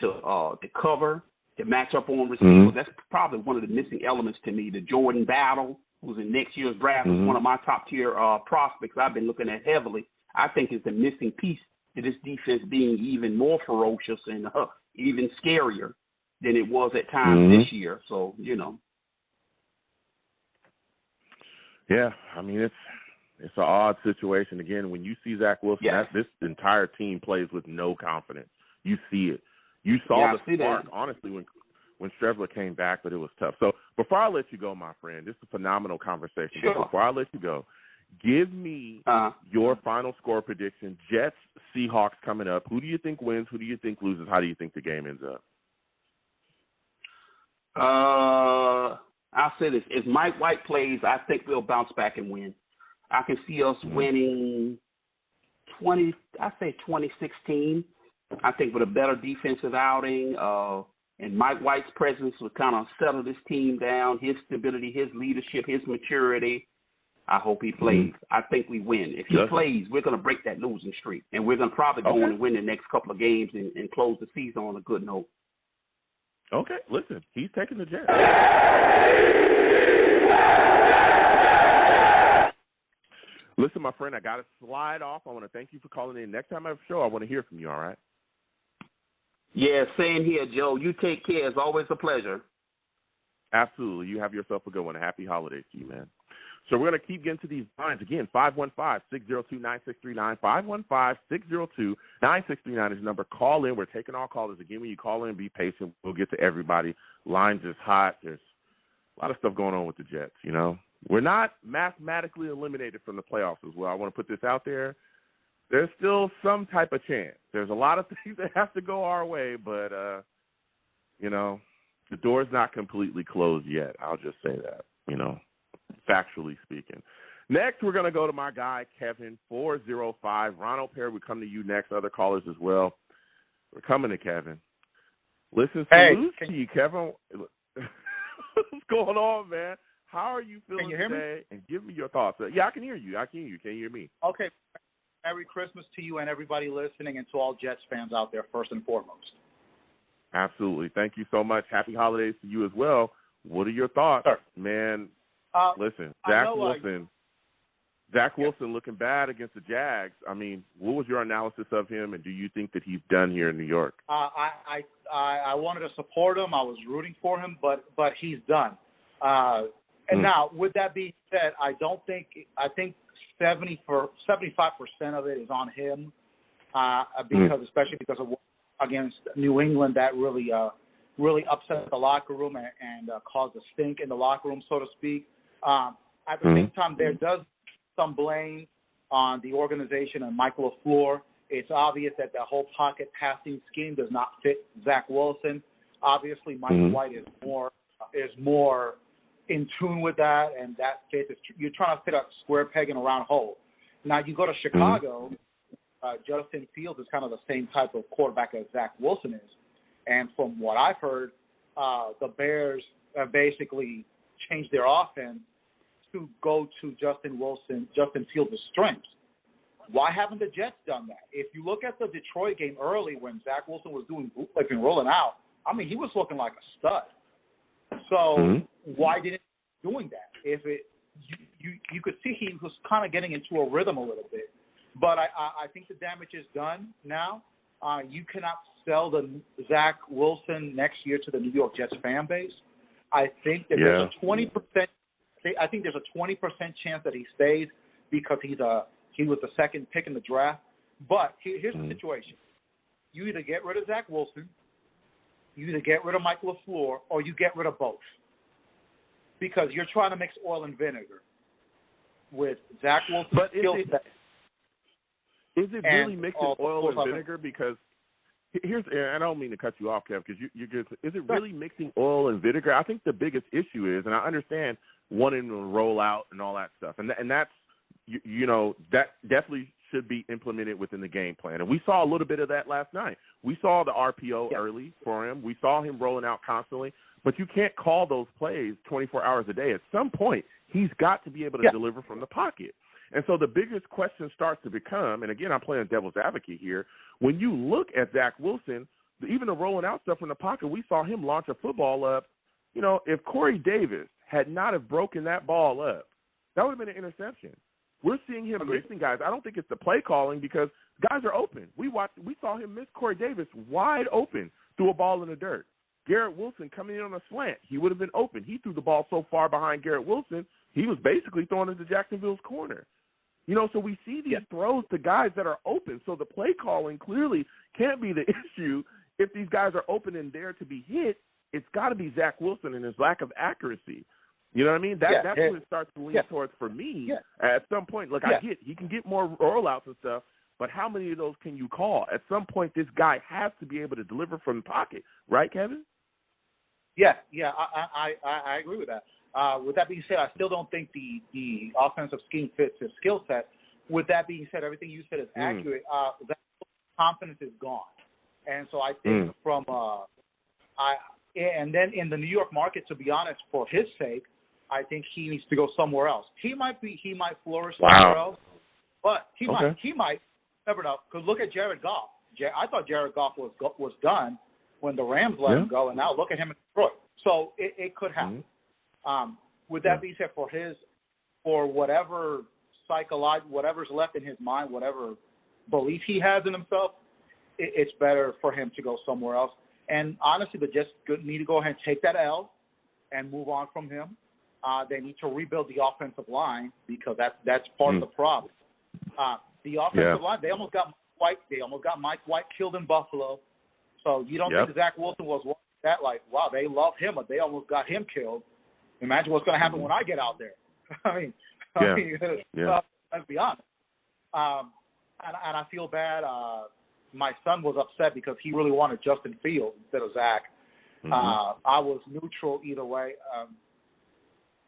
S7: to cover, to match up on receivers. That's probably one of the missing elements to me. The Jordan Battle, who's in next year's draft, is one of my top-tier prospects I've been looking at heavily. I think is the missing piece to this defense being even more ferocious and even scarier than it was at times this year. So,
S2: Yeah, I mean, it's an odd situation. Again, when you see Zach Wilson, this entire team plays with no confidence. You see it. You saw the spark, honestly, when Trevor came back, but it was tough. So before I let you go, my friend, this is a phenomenal conversation.
S7: Sure.
S2: But before I let you go, give me your final score prediction. Jets, Seahawks coming up. Who do you think wins? Who do you think loses? How do you think the game ends up?
S7: I'll say this. If Mike White plays, I think we'll bounce back and win. I can see us winning 2016. I think with a better defensive outing, and Mike White's presence would kind of settle this team down, his stability, his leadership, his maturity. I hope he plays. I think we win. If he plays, we're going to break that losing streak, and we're going to probably go on and win the next couple of games and close the season on a good note.
S2: Okay, listen, he's taking the Jets. Listen, my friend, I got to slide off. I want to thank you for calling in. Next time I have a show, I want to hear from you, all right?
S7: Yeah, same here, Joe. You take care. It's always a pleasure.
S2: Absolutely. You have yourself a good one. Happy holidays to you, man. So we're going to keep getting to these lines. Again, 515-602-9639. 515-602-9639 is the number. Call in. We're taking all callers. Again, when you call in, be patient. We'll get to everybody. Lines is hot. There's a lot of stuff going on with the Jets, you know. We're not mathematically eliminated from the playoffs as well. I want to put this out there. There's still some type of chance. There's a lot of things that have to go our way, but, you know, the door's not completely closed yet. I'll just say that, you know, factually speaking. Next, we're going to go to my guy, Kevin, 405. Ronald Perry, we come to you next. Other callers as well. We're coming to Kevin. Listen, salute to you, Kevin. What's going on, man? How are you feeling today? And give me your thoughts. Yeah, I can hear you. Can you hear me?
S8: Okay. Merry Christmas to you and everybody listening, and to all Jets fans out there, first and foremost.
S2: Absolutely. Thank you so much. Happy holidays to you as well. What are your thoughts?
S8: Sure.
S2: Man, listen, Zach Wilson looking bad against the Jags. I mean, what was your analysis of him, and do you think that he's done here in New York?
S8: I wanted to support him. I was rooting for him, but he's done. And now, with that being said, I think 75% of it is on him, especially because of against New England that really upset the locker room and caused a stink in the locker room, so to speak. At the same time, there does some blame on the organization and Michael LaFleur. It's obvious that the whole pocket passing scheme does not fit Zach Wilson. Obviously, Mike White is more in tune with that, and that fits. You're trying to fit a square peg in a round hole. Now, you go to Chicago, Justin Fields is kind of the same type of quarterback as Zach Wilson is. And from what I've heard, the Bears basically changed their offense to go to Justin Fields' strengths. Why haven't the Jets done that? If you look at the Detroit game early when Zach Wilson was doing bootleg and rolling out, I mean, he was looking like a stud. So why didn't he doing that? You could see he was kind of getting into a rhythm a little bit. But I think the damage is done now. You cannot sell the Zach Wilson next year to the New York Jets fan base. I think that there's a 20%. I think there's a 20% chance that he stays because he was the second pick in the draft. But here's the situation: you either get rid of Zach Wilson, you either get rid of Michael LaFleur, or you get rid of both. Because you're trying to mix oil and vinegar with Zach Wilson's skill set.
S2: Is it really mixing oil and vinegar? Because and I don't mean to cut you off, Kev, because you're good. Is it really mixing oil and vinegar? I think the biggest issue is, and I understand wanting to roll out and all that stuff, and that's that definitely should be implemented within the game plan. And we saw a little bit of that last night. We saw the RPO early for him. We saw him rolling out constantly. But you can't call those plays 24 hours a day. At some point, he's got to be able to deliver from the pocket. And so the biggest question starts to become, and again, I'm playing devil's advocate here, when you look at Zach Wilson, even the rolling out stuff from the pocket, we saw him launch a football up. You know, if Corey Davis had not have broken that ball up, that would have been an interception. We're seeing him missing guys. I don't think it's the play calling because guys are open. We saw him miss Corey Davis wide open through a ball in the dirt. Garrett Wilson coming in on a slant, he would have been open. He threw the ball so far behind Garrett Wilson, he was basically throwing into Jacksonville's corner. You know, so we see these throws to guys that are open. So the play calling clearly can't be the issue. if these guys are open and there to be hit, it's got to be Zach Wilson and his lack of accuracy. You know what I mean? That's when it starts to lean towards for me. At some point, look, I get he can get more rollouts and stuff, but how many of those can you call? At some point, this guy has to be able to deliver from the pocket, right, Kevin?
S8: Yeah, I agree with that. With that being said, I still don't think the offensive scheme fits his skill set. With that being said, everything you said is accurate. That confidence is gone, and so I think and then in the New York market, to be honest, for his sake, I think he needs to go somewhere else. He might flourish somewhere else, but he might never know. Because look at Jared Goff. I thought Jared Goff was done when the Rams let him go, and now look at him in Detroit. So it could happen. With that being said, for whatever whatever's left in his mind, whatever belief he has in himself, it's better for him to go somewhere else. And honestly, they just need to go ahead and take that L and move on from him. They need to rebuild the offensive line because that's part of the problem. The offensive line, they almost got Mike White killed in Buffalo. So you don't think Zach Wilson was that like, wow, they love him, but they almost got him killed. Imagine what's going to happen when I get out there. Let's be honest. And I feel bad. My son was upset because he really wanted Justin Fields instead of Zach. I was neutral either way.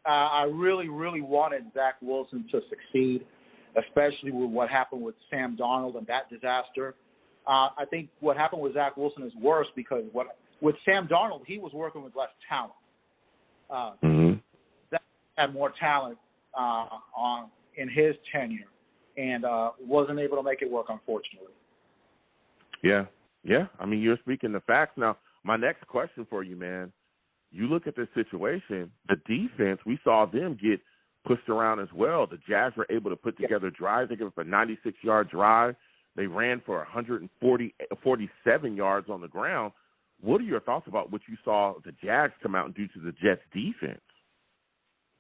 S8: I really, really wanted Zach Wilson to succeed, especially with what happened with Sam Darnold and that disaster. I think what happened with Zach Wilson is worse because with Sam Darnold, he was working with less talent. Zach had more talent in his tenure and wasn't able to make it work, unfortunately.
S2: Yeah. I mean, you're speaking the facts. Now, my next question for you, man, you look at this situation, the defense, we saw them get pushed around as well. The Jags were able to put together drives. They gave up a 96-yard drive. They ran for 147 yards on the ground. What are your thoughts about what you saw the Jags come out and do to the Jets' defense?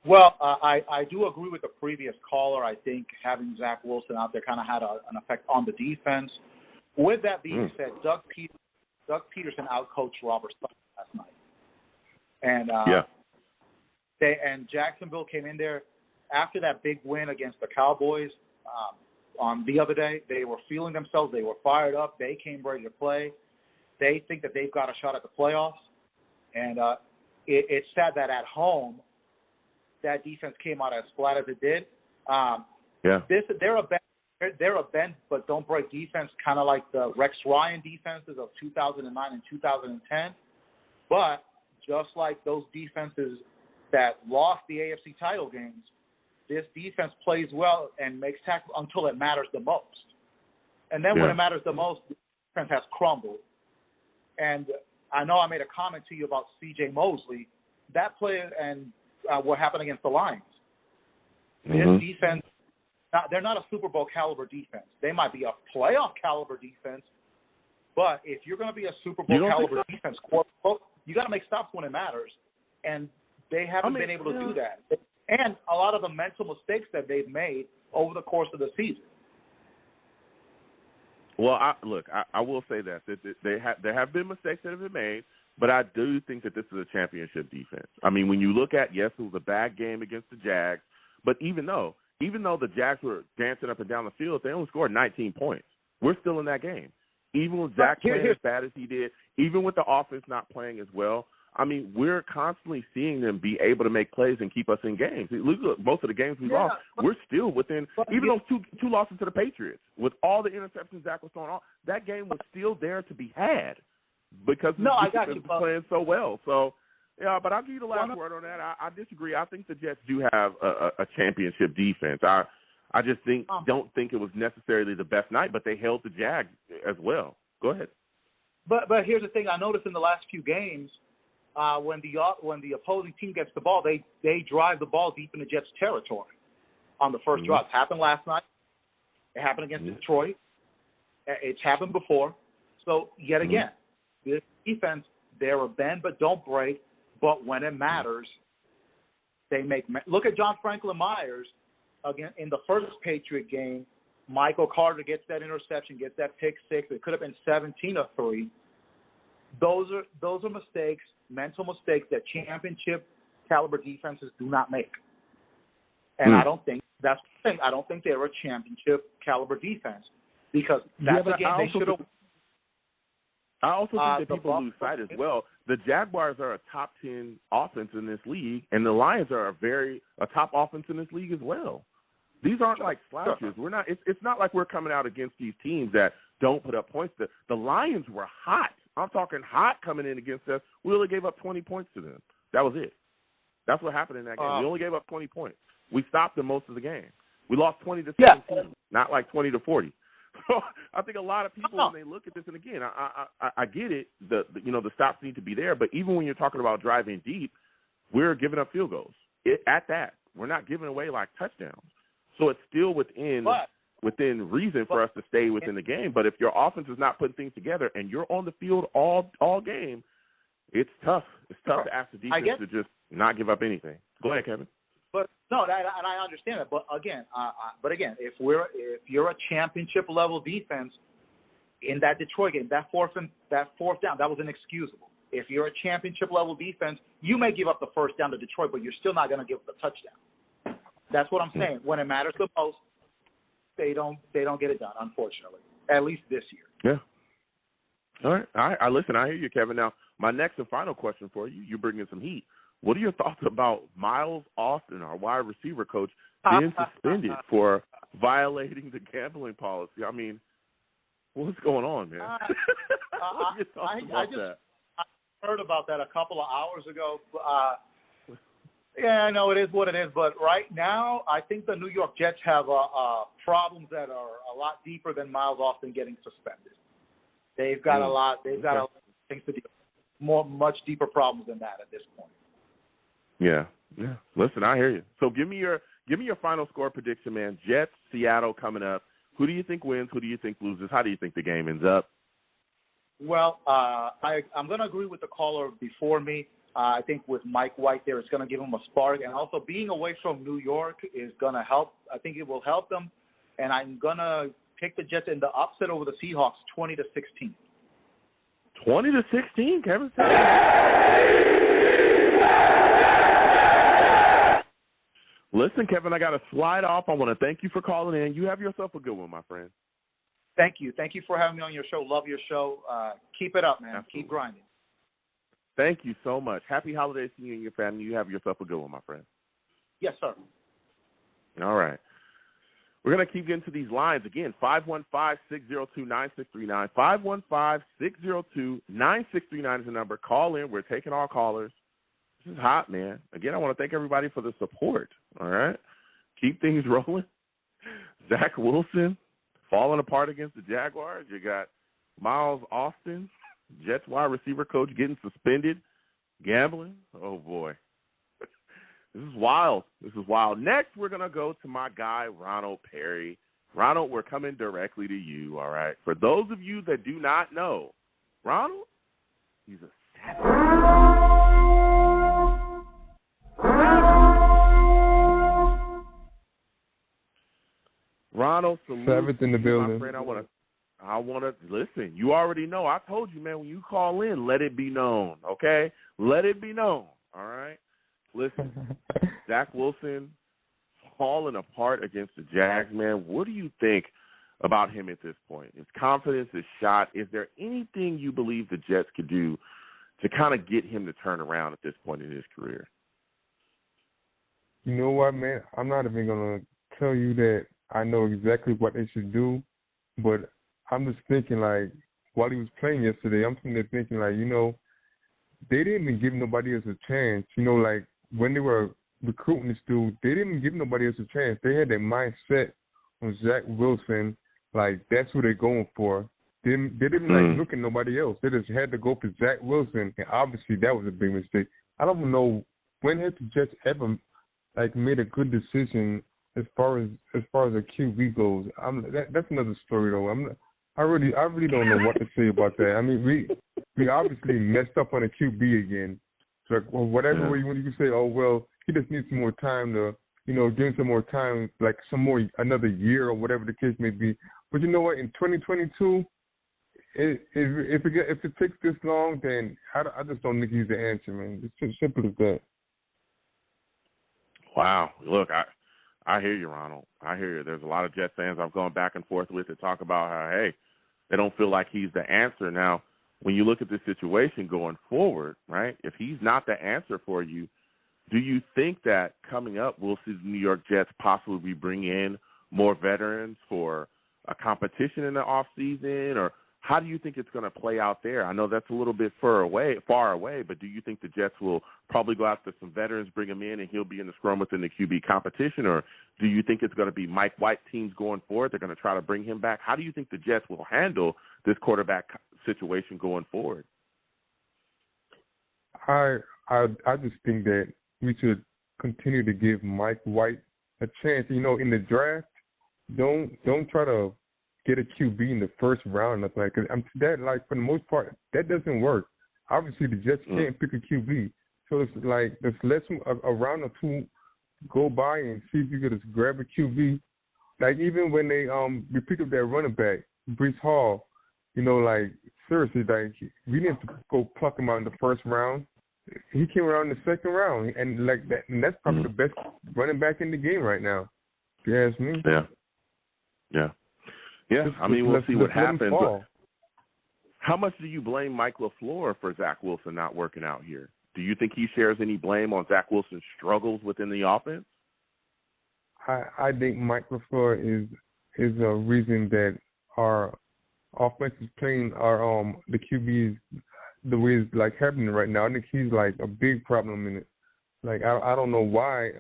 S8: Well, I do agree with the previous caller. I think having Zach Wilson out there kind of had an effect on the defense. With that being said, Doug Peterson outcoached Robert Sutton last night. And and Jacksonville came in there after that big win against the Cowboys on the other day. They were feeling themselves. They were fired up. They came ready to play. They think that they've got a shot at the playoffs. And it's sad that at home that defense came out as flat as it did. They're a bend but don't break defense, kind of like the Rex Ryan defenses of 2009 and 2010. But just like those defenses that lost the AFC title games, this defense plays well and makes tackles until it matters the most. And then when it matters the most, the defense has crumbled. And I know I made a comment to you about C.J. Mosley. That play and what happened against the Lions. This defense, they're not a Super Bowl caliber defense. They might be a playoff caliber defense, but if you're going to be a Super Bowl caliber defense, you got to make stops when it matters, and they haven't been able to do that. And a lot of the mental mistakes that they've made over the course of the season.
S2: Well, I will say that there have been mistakes that have been made, but I do think that this is a championship defense. I mean, when you look at, yes, it was a bad game against the Jags, but even though the Jags were dancing up and down the field, they only scored 19 points. We're still in that game. Even with Zach playing as bad as he did, even with the offense not playing as well, I mean, we're constantly seeing them be able to make plays and keep us in games. Look, most of the games we lost, we're still within, even those two losses to the Patriots, with all the interceptions Zach was throwing off, that game was still there to be had because the defense was playing so well. So, yeah, but I'll give you the last word on that. I disagree. I think the Jets do have a championship defense. I just don't think it was necessarily the best night, but they held the Jags as well. Go ahead.
S8: But here's the thing. I noticed in the last few games, when the opposing team gets the ball, they drive the ball deep in the Jets' territory on the first drive. It happened last night. It happened against Detroit. It's happened before. So, yet again, this defense, they're a bend but don't break. But when it matters, they make – look at John Franklin Myers. Again, in the first Patriot game, Michael Carter gets that interception, gets that pick six. It could have been 17-3. Those are mistakes, mental mistakes that championship caliber defenses do not make. And I don't think that's the thing. I don't think they're a championship caliber defense because that's a game they should have.
S2: I also think that people lose sight as well. The Jaguars are a top 10 offense in this league, and the Lions are a top offense in this league as well. These aren't like slouches. We're not. It's not like we're coming out against these teams that don't put up points. The Lions were hot. I'm talking hot coming in against us. We only gave up 20 points to them. That was it. That's what happened in that game. We only gave up 20 points. We stopped them most of the game. We lost 20 to 17, not like 20 to 40. So I think a lot of people, when they look at this, and again, I get it. The stops need to be there, but even when you're talking about driving deep, we're giving up field goals. At that, we're not giving away like touchdowns. So it's still within reason for us to stay within the game. But if your offense is not putting things together and you're on the field all game, it's tough. It's tough to ask the defense to just not give up anything. Go ahead, Kevin.
S8: But no, and I understand that. But again, if you're a championship level defense in that Detroit game, that fourth down, that was inexcusable. If you're a championship level defense, you may give up the first down to Detroit, but you're still not going to give up the touchdown. That's what I'm saying. When it matters the most, they don't get it done, unfortunately. At least this year.
S2: Yeah. All right. I listen. I hear you, Kevin. Now, my next and final question for you. You bring in some heat. What are your thoughts about Miles Austin, our wide receiver coach, being suspended for violating the gambling policy? I mean, what's going on, man?
S8: I heard about that a couple of hours ago. Yeah, I know it is what it is, but right now I think the New York Jets have problems that are a lot deeper than Miles Austin getting suspended. They've got a lot. They've got a lot of things to deal with. Much deeper problems than that at this point.
S2: Yeah. Listen, I hear you. So give me your final score prediction, man. Jets, Seattle coming up. Who do you think wins? Who do you think loses? How do you think the game ends up?
S8: Well, I'm going to agree with the caller before me. I think with Mike White there, it's going to give him a spark. And also being away from New York is going to help. I think it will help them. And I'm going to pick the Jets in the upset over the Seahawks, 20-16.
S2: 20-16, Kevin? Listen, Kevin, I got to slide off. I want to thank you for calling in. You have yourself a good one, my friend.
S8: Thank you. Thank you for having me on your show. Love your show. Keep it up, man.
S2: Absolutely.
S8: Keep grinding.
S2: Thank you so much. Happy holidays to you and your family. You have yourself a good one, my friend.
S8: Yes, sir. All
S2: right. We're going to keep getting to these lines. Again, 515-602-9639. 515-602-9639 is the number. Call in. We're taking all callers. This is hot, man. Again, I want to thank everybody for the support, all right? Keep things rolling. Zach Wilson falling apart against the Jaguars. You got Miles Austin, Jets wide receiver coach, getting suspended, gambling. Oh, boy. This is wild. Next, we're going to go to my guy, Ronald Perry. Ronald, we're coming directly to you, all right? For those of you that do not know, Ronald, he's a savage. Ronald,
S9: Savage in the building.
S2: My friend, I want to listen. You already know. I told you, man, when you call in, let it be known, okay? Let it be known, all right? Listen, Zach Wilson falling apart against the Jags, man. What do you think about him at this point? His confidence is shot. Is there anything you believe the Jets could do to kind of get him to turn around at this point in his career?
S9: You know what, man? I'm not even going to tell you that I know exactly what they should do, but I'm just thinking, like, while he was playing yesterday, I'm sitting there thinking, like, you know, they didn't even give nobody else a chance. You know, like, when they were recruiting this dude, they didn't even give nobody else a chance. They had their mindset on Zach Wilson, like, that's who they're going for. They didn't like, look at nobody else. They just had to go for Zach Wilson, and obviously that was a big mistake. I don't know, when has the Jets ever, like, made a good decision as far as a QB goes? That's another story, though. I really don't know what to say about that. I mean, we obviously messed up on a QB again. So, like, well, whatever way you can say, oh, well, he just needs some more time to, you know, give him some more time, like another year or whatever the case may be. But you know what? In 2022, if it takes this long, then I just don't think he's the answer, man. It's as simple as that.
S2: Wow. Look, I hear you, Ronald. I hear you. There's a lot of Jets fans I've gone back and forth with to talk about how, hey, they don't feel like he's the answer. Now, when you look at this situation going forward, right, if he's not the answer for you, do you think that coming up we'll see the New York Jets possibly bring in more veterans for a competition in the offseason, or how do you think it's going to play out there? I know that's a little bit far away, but do you think the Jets will probably go after some veterans, bring him in, and he'll be in the scrum within the QB competition, or do you think it's going to be Mike White teams going forward? They're going to try to bring him back. How do you think the Jets will handle this quarterback situation going forward?
S9: I just think that we should continue to give Mike White a chance. You know, in the draft, don't try to get a QB in the first round. Like that, like for the most part, that doesn't work. Obviously, the Jets can't pick a QB, so it's like let's let a round or two go by and see if you could just grab a QB. Like even when we pick up that running back, Breece Hall, you know, like seriously, like we didn't go pluck him out in the first round. He came around in the second round, and like that, and that's probably the best running back in the game right now. If you ask me.
S2: Yeah. I mean, we'll see what happens. How much do you blame Mike LaFleur for Zach Wilson not working out here? Do you think he shares any blame on Zach Wilson's struggles within the offense?
S9: I think Mike LaFleur is a reason that our offense is playing the QBs the way it's like happening right now. I think he's like a big problem in it. Like I don't know why.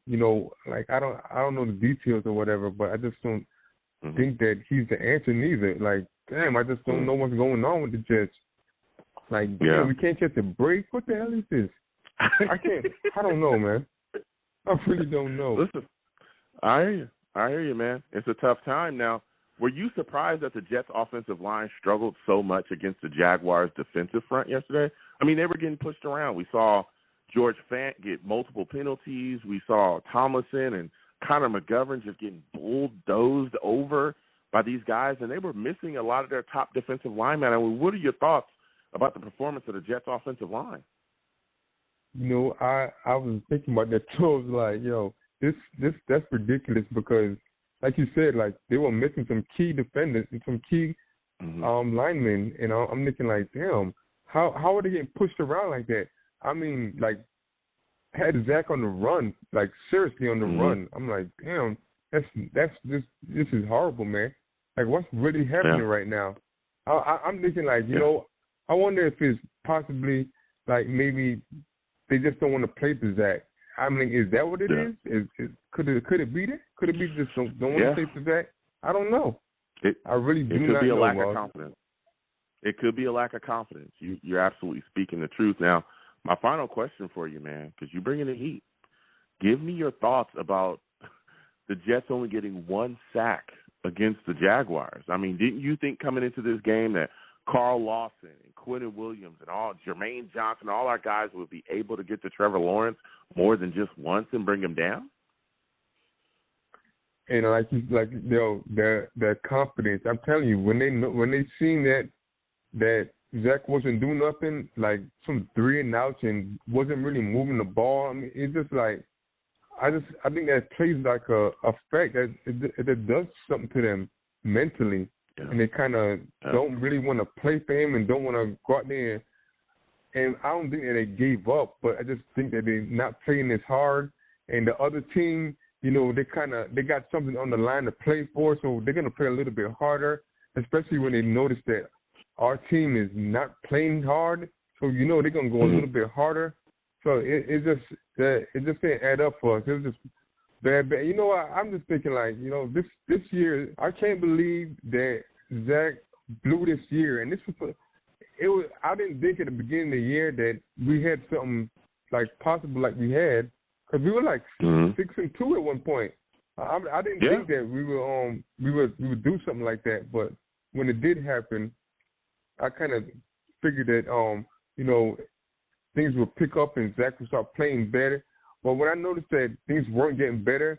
S9: You know, like I don't know the details or whatever, but I just don't think that he's the answer neither. Like, damn, I just don't know what's going on with the Jets. Like, damn, we can't catch a break. What the hell is this? I don't know, man. I really don't know.
S2: Listen, I hear you, man. It's a tough time now. Were you surprised that the Jets' offensive line struggled so much against the Jaguars' defensive front yesterday? I mean, they were getting pushed around. We saw George Fant get multiple penalties. We saw Tomlinson and Connor McGovern just getting bulldozed over by these guys, and they were missing a lot of their top defensive linemen. I mean, what are your thoughts about the performance of the Jets' offensive line?
S9: You know, I was thinking about that too. I was like, yo, that's ridiculous because, like you said, like they were missing some key defenders and some key linemen, and I'm thinking like, damn, how are they getting pushed around like that? I mean, like, had Zach on the run, like seriously on the run. I'm like, damn, this is horrible, man. Like, what's really happening right now? I'm thinking like, you know, I wonder if it's possibly like maybe they just don't want to play to Zach. I mean, is that what it is? Could it be that? Could it be just don't want to play to Zach? I don't know. I really do not know.
S2: It could be a lack of confidence. It could be a lack of confidence. You're absolutely speaking the truth. Now, my final question for you, man, because you bring in the heat. Give me your thoughts about the Jets only getting one sack against the Jaguars. I mean, didn't you think coming into this game that Carl Lawson and Quentin Williams and Jermaine Johnson, all our guys would be able to get to Trevor Lawrence more than just once and bring him down?
S9: And their confidence. I'm telling you, when they seen that Zach wasn't doing nothing, like some 3 and outs and wasn't really moving the ball. I mean, it's just like I think that plays like a effect that does something to them mentally, and they kind of don't really want to play for him and don't want to go out there. And I don't think that they gave up, but I just think that they're not playing as hard. And the other team, you know, they got something on the line to play for, so they're gonna play a little bit harder, especially when they notice that our team is not playing hard, so you know they're gonna go a little bit harder. So it just didn't add up for us. It was just bad. You know what? I'm just thinking like, you know, this year I can't believe that Zach blew this year, and I didn't think at the beginning of the year that we had something like possible like we had, because we were like 6-2 at one point. I didn't think that we would do something like that, but when it did happen, I kind of figured that, you know, things would pick up and Zach would start playing better. But when I noticed that things weren't getting better,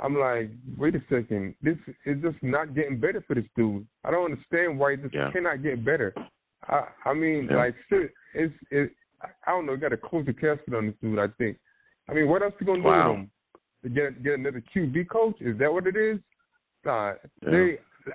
S9: I'm like, wait a second, this is just not getting better for this dude. I don't understand why this cannot get better. I mean, like, I don't know, you got to close the casket on this dude, I think. I mean, what else you going to do with him? To get another QB coach? Is that what it is? Nah,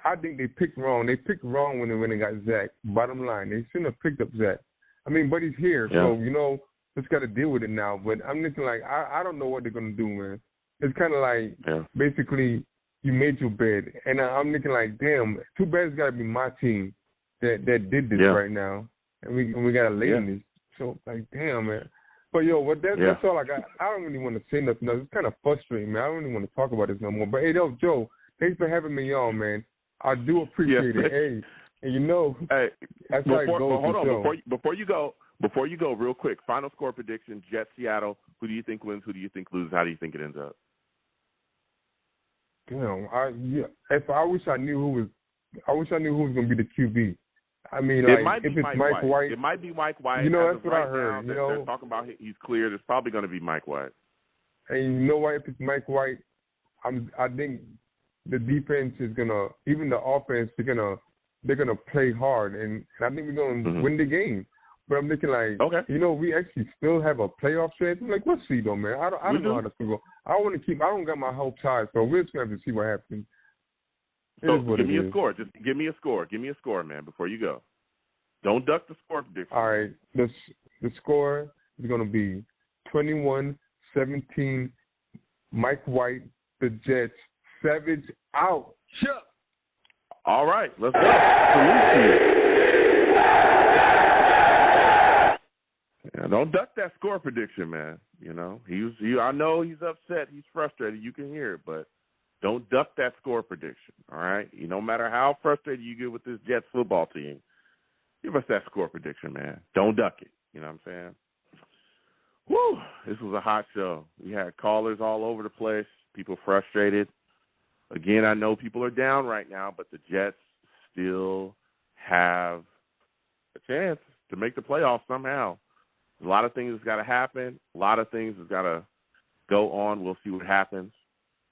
S9: I think they picked wrong. They picked wrong when they got Zach. Bottom line, they shouldn't have picked up Zach. I mean, but he's here, so, you know, just got to deal with it now. But I'm thinking, like, I don't know what they're going to do, man. It's kind of like, basically, you made your bed. And I'm thinking, like, damn, too bad it's got to be my team that did this right now. And we got to lay in this. So, like, damn, man. But, yo, that's all I got. I don't really want to say nothing else. It's kind of frustrating, man. I don't really want to talk about this no more. But, hey, Joe, thanks for having me on, man. I do appreciate it. Hey, and you know, that's how it goes.
S2: Hold on, before you go, real quick, final score prediction: Jets, Seattle. Who do you think wins? Who do you think loses? How do you think it ends up?
S9: Damn, I wish I knew who was going to be the QB. I mean,
S2: it
S9: like,
S2: might be
S9: if it's Mike White,
S2: it might be Mike White.
S9: You know,
S2: as
S9: that's what
S2: right
S9: I heard.
S2: Now, they're talking about he's cleared. It's probably going to be Mike White.
S9: And you know what? If it's Mike White, I think the defense is gonna, even the offense, they're gonna play hard, and I think we're gonna win the game. But I'm thinking, like, you know, we actually still have a playoff chance. I'm like, let's see though, man. I don't know how to figure. I don't got my hopes high, so we're just gonna have to see what happens.
S2: So give me a score. Just give me a score. Give me a score, man, before you go. Don't duck the score prediction.
S9: All right. The score is going to be 21-17. Mike White, the Jets. Savage out.
S2: Sure. All right. Let's go. Salute to you. Yeah, don't duck that score prediction, man. You know, I know he's upset. He's frustrated. You can hear it, but don't duck that score prediction, all right? No matter how frustrated you get with this Jets football team, give us that score prediction, man. Don't duck it. You know what I'm saying? Woo! This was a hot show. We had callers all over the place, people frustrated. Again, I know people are down right now, but the Jets still have a chance to make the playoffs somehow. A lot of things have got to happen. A lot of things have got to go on. We'll see what happens.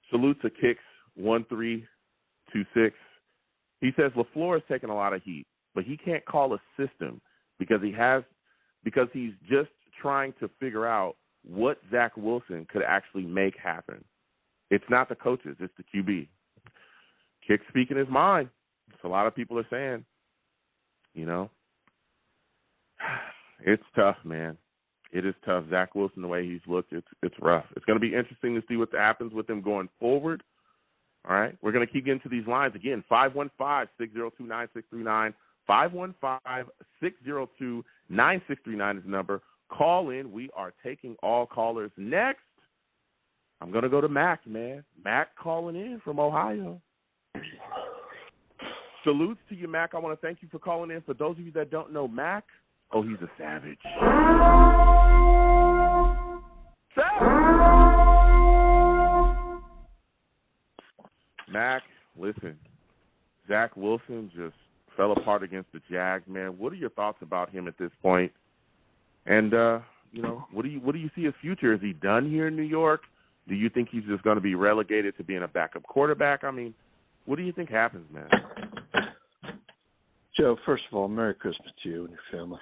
S2: Salute to Kicks 1326. He says LaFleur is taking a lot of heat, but he can't call a system because he's just trying to figure out what Zach Wilson could actually make happen. It's not the coaches, it's the QB. Kicks speaking his mind. That's a lot of people are saying. You know, it's tough, man. It is tough. Zach Wilson, the way he's looked, it's rough. It's going to be interesting to see what happens with him going forward. All right? We're going to keep getting to these lines. Again, 515-602-9639. 515-602-9639 is the number. Call in. We are taking all callers. Next, I'm going to go to Mac, man. Mac calling in from Ohio. Salutes to you, Mac. I want to thank you for calling in. For those of you that don't know Mac, he's a savage. Mac, listen, Zach Wilson just fell apart against the Jags, man. What are your thoughts about him at this point? And what do you see his future? Is he done here in New York? Do you think he's just going to be relegated to being a backup quarterback? I mean, what do you think happens, man?
S10: Joe, first of all, Merry Christmas to you and your family.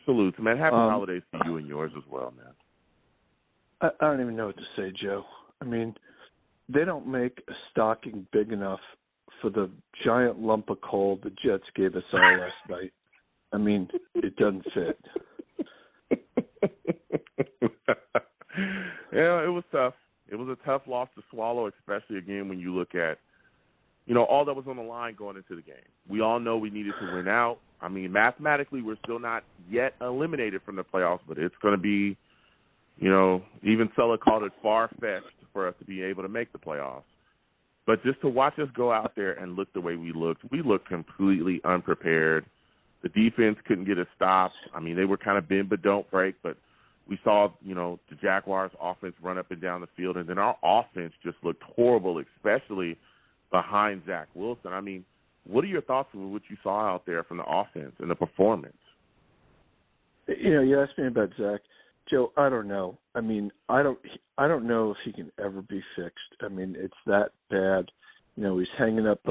S2: Salutes, man. Happy holidays to you and yours as well, man.
S10: I don't even know what to say, Joe. I mean, they don't make a stocking big enough for the giant lump of coal the Jets gave us all last night. I mean, it doesn't fit.
S2: Yeah, it was tough. It was a tough loss to swallow, especially, again, when you look at, all that was on the line going into the game. We all know we needed to win out. I mean, mathematically, we're still not yet eliminated from the playoffs, but it's going to be, even Sulla called it far-fetched for us to be able to make the playoffs. But just to watch us go out there and look the way we looked completely unprepared. The defense couldn't get a stop. I mean, they were kind of bend but don't break, but we saw, the Jaguars' offense run up and down the field, and then our offense just looked horrible, especially behind Zach Wilson. I mean, what are your thoughts on what you saw out there from the offense and the performance?
S10: You asked me about Zach. Joe, I don't know. I mean, I don't know if he can ever be fixed. I mean, it's that bad. You know, he's hanging up,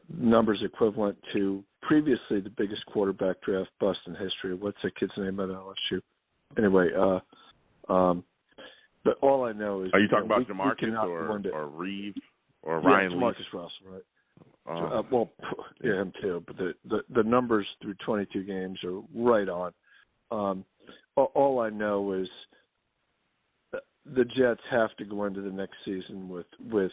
S10: numbers equivalent to previously the biggest quarterback draft bust in history. What's that kid's name at LSU? Anyway, but all I know is.
S2: Are you talking about Jamarcus or Reeves or Ryan Leaf?
S10: Jamarcus Russell, right? Well, yeah, him too. But the numbers through 22 games are right on. All I know is the Jets have to go into the next season with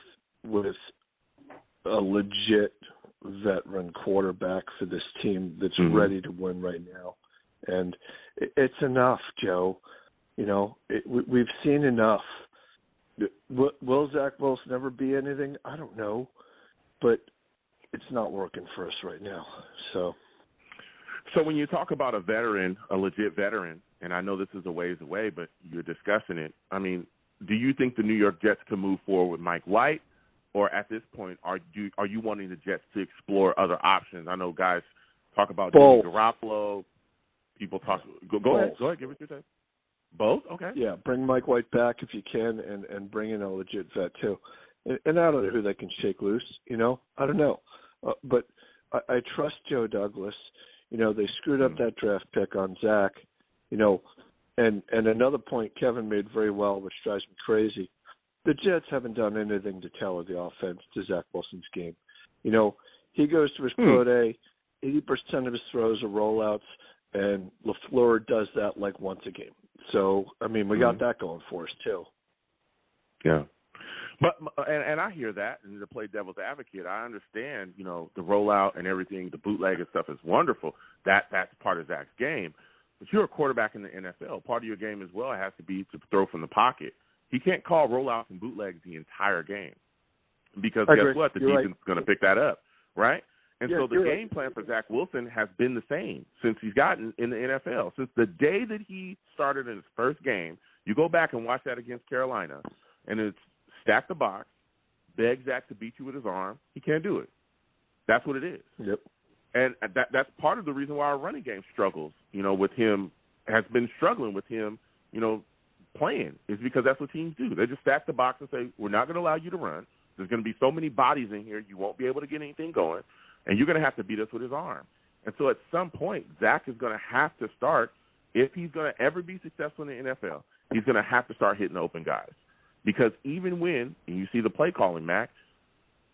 S10: a legit veteran quarterback for this team that's ready to win right now. And it's enough, Joe. You know, we've seen enough. Will Zach Wilson ever be anything? I don't know. But it's not working for us right now. So
S2: when you talk about a veteran, a legit veteran, and I know this is a ways away, but you're discussing it, I mean, do you think the New York Jets can move forward with Mike White? Or at this point, are you wanting the Jets to explore other options? I know guys talk about Jimmy Garoppolo. People talk. Go ahead. Go ahead. Give it your time. Both? Okay.
S10: Yeah, bring Mike White back if you can, and bring in a legit vet too. And I don't know who they can shake loose. You know, I don't know, but I trust Joe Douglas. You know, they screwed up that draft pick on Zach. You know, and another point Kevin made very well, which drives me crazy. The Jets haven't done anything to tailor the offense to Zach Wilson's game. You know, he goes to his pro day, 80% of his throws are rollouts, and LaFleur does that like once a game. So, I mean, we got that going for us too.
S2: Yeah. But and I hear that, and to play devil's advocate, I understand, you know, the rollout and everything, the bootleg and stuff is wonderful. That's part of Zach's game. But you're a quarterback in the NFL. Part of your game as well has to be to throw from the pocket. He can't call rollouts and bootlegs the entire game because guess what? The defense is going to pick that up, right? And so the game plan for Zach Wilson has been the same since he's gotten in the NFL. Since the day that he started in his first game, you go back and watch that against Carolina, and it's stack the box, beg Zach to beat you with his arm. He can't do it. That's what it is.
S10: Yep.
S2: And that's part of the reason why our running game struggles, you know, with him, has been struggling with him, you know, playing, is because that's what teams do. They just stack the box and say, we're not going to allow you to run. There's going to be so many bodies in here, you won't be able to get anything going, and you're going to have to beat us with his arm. And so at some point, Zach is going to have to start, if he's going to ever be successful in the NFL, he's going to have to start hitting open guys. Because even when, and you see the play calling, Mac,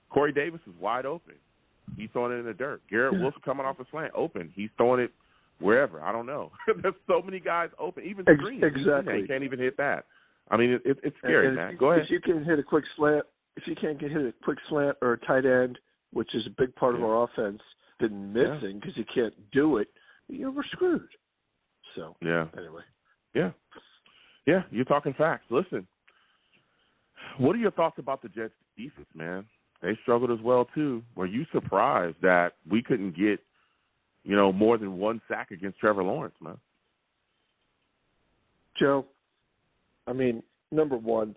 S2: Corey Davis is wide open. He's throwing it in the dirt. Garrett Wilson coming off a slant, open. He's throwing it wherever. I don't know. There's so many guys open. Even the Green.
S10: Exactly.
S2: He can't even hit that. I mean, it's scary, man. Go ahead.
S10: If you can hit a quick slant, or a tight end, which is a big part of our offense, been missing because you can't do it, we're screwed. So, anyway.
S2: Yeah, you're talking facts. Listen, what are your thoughts about the Jets' defense, man? They struggled as well, too. Were you surprised that we couldn't get, more than one sack against Trevor Lawrence, man?
S10: Joe, I mean, number one,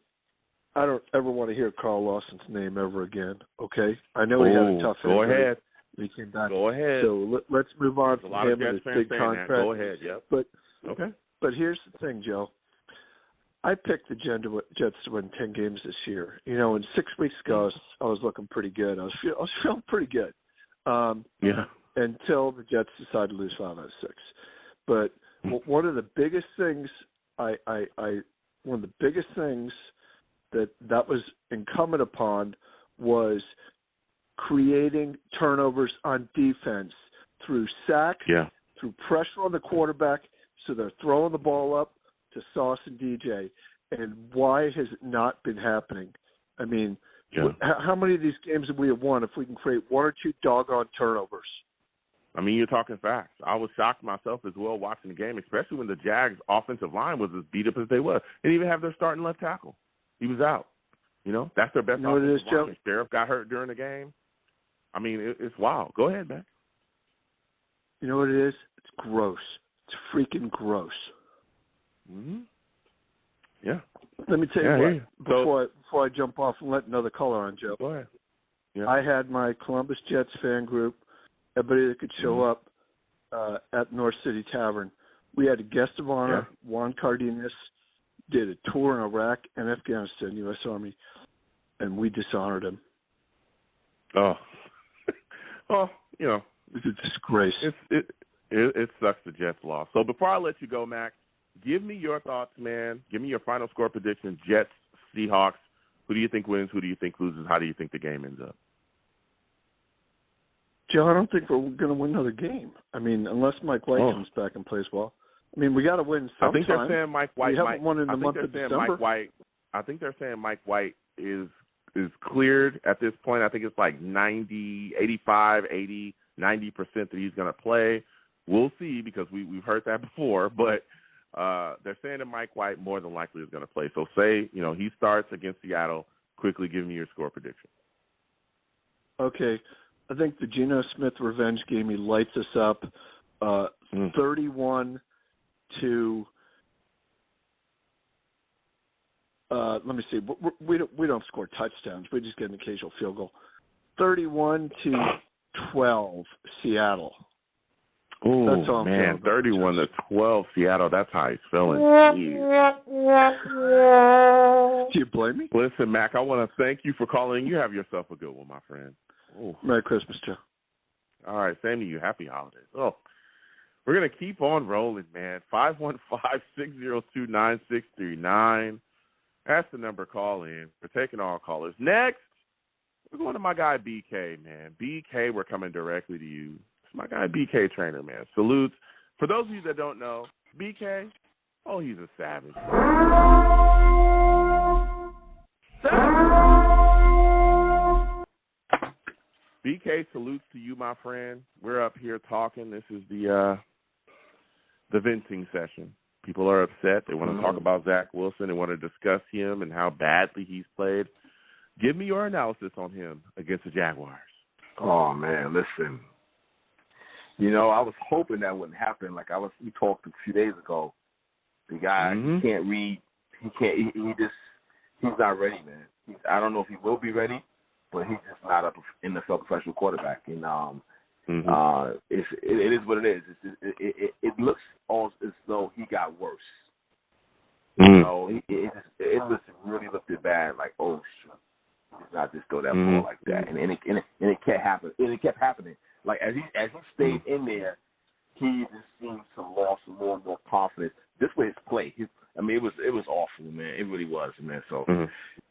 S10: I don't ever want to hear Carl Lawson's name ever again, okay? I know he had a tough
S2: Go ahead.
S10: He came back.
S2: Go ahead.
S10: So let's move on from him and his big contract.
S2: Go ahead, yep.
S10: But here's the thing, Joe. I picked the Jets to win 10 games this year. And 6 weeks ago, I was looking pretty good. I was feeling pretty good. Until the Jets decided to lose 5 out of 6. But one of the biggest things that was incumbent upon was creating turnovers on defense through sacks, through pressure on the quarterback, so they're throwing the ball up to Sauce and DJ. And why has it not been happening? I mean, how many of these games have we won if we can create 1 or 2 doggone turnovers?
S2: I mean, you're talking facts. I was shocked myself as well watching the game, especially when the Jags' offensive line was as beat up as they were. They didn't even have their starting left tackle. He was out. That's their best offensive line. Sheriff got hurt during the game. I mean, it's wild. Go ahead, man.
S10: You know what it is? It's gross. It's freaking gross.
S2: Mm-hmm. Yeah.
S10: Let me tell you what, before I jump off and let another caller on, Joe.
S2: Go ahead. Yeah.
S10: I had my Columbus Jets fan group, everybody that could show up at North City Tavern. We had a guest of honor, Juan Cardenas, did a tour in Iraq and Afghanistan, U.S. Army, and we dishonored him.
S2: Oh. Well, you know.
S10: It's a disgrace.
S2: It sucks the Jets lost. So before I let you go, Mac, give me your thoughts, man. Give me your final score prediction, Jets, Seahawks. Who do you think wins? Who do you think loses? How do you think the game ends up?
S10: Joe, I don't think we're going to win another game. I mean, unless Mike White comes back and plays well. I mean, we got to win sometime.
S2: I think they're saying Mike White.
S10: We haven't won in the month of December.
S2: I think they're saying Mike White is cleared at this point. I think it's like 90, 85, 80, 90% that he's going to play. We'll see because we've heard that before, but they're saying that Mike White more than likely is going to play. So say, he starts against Seattle. Quickly give me your score prediction.
S10: Okay. I think the Geno Smith revenge game, he lights us up 31 to let me see. We don't score touchdowns. We just get an occasional field goal. 31-12 Seattle.
S2: Oh, man, 31-12 Seattle. That's how he's feeling.
S10: Do you blame me?
S2: Listen, Mac, I want to thank you for calling. You have yourself a good one, my friend. Ooh.
S10: Merry Christmas, Joe.
S2: All right, same to you. Happy holidays. Oh, we're going to keep on rolling, man. 515-602-9639. That's the number. Call in. We're taking all callers. Next, we're going to my guy BK, man. BK, we're coming directly to you. It's my guy BK Trainer, man. Salutes. For those of you that don't know, BK, he's a savage. BK, salutes to you, my friend. We're up here talking. This is the venting session. People are upset. They want to talk about Zach Wilson. They want to discuss him and how badly he's played. Give me your analysis on him against the Jaguars.
S11: Oh, man, listen. I was hoping that wouldn't happen. We talked a few days ago. The guy, he can't read. He's not ready, man. I don't know if he will be ready, but he's just not an NFL professional quarterback. And it is what it is. It looks as though he got worse. It just really looked bad. Like, oh shit, he's not just throw that ball like that. And it kept happening. It kept happening. Like as he stayed in there, he just seemed to lost more and more confidence. This way his play. It was awful, man. It really was, man. So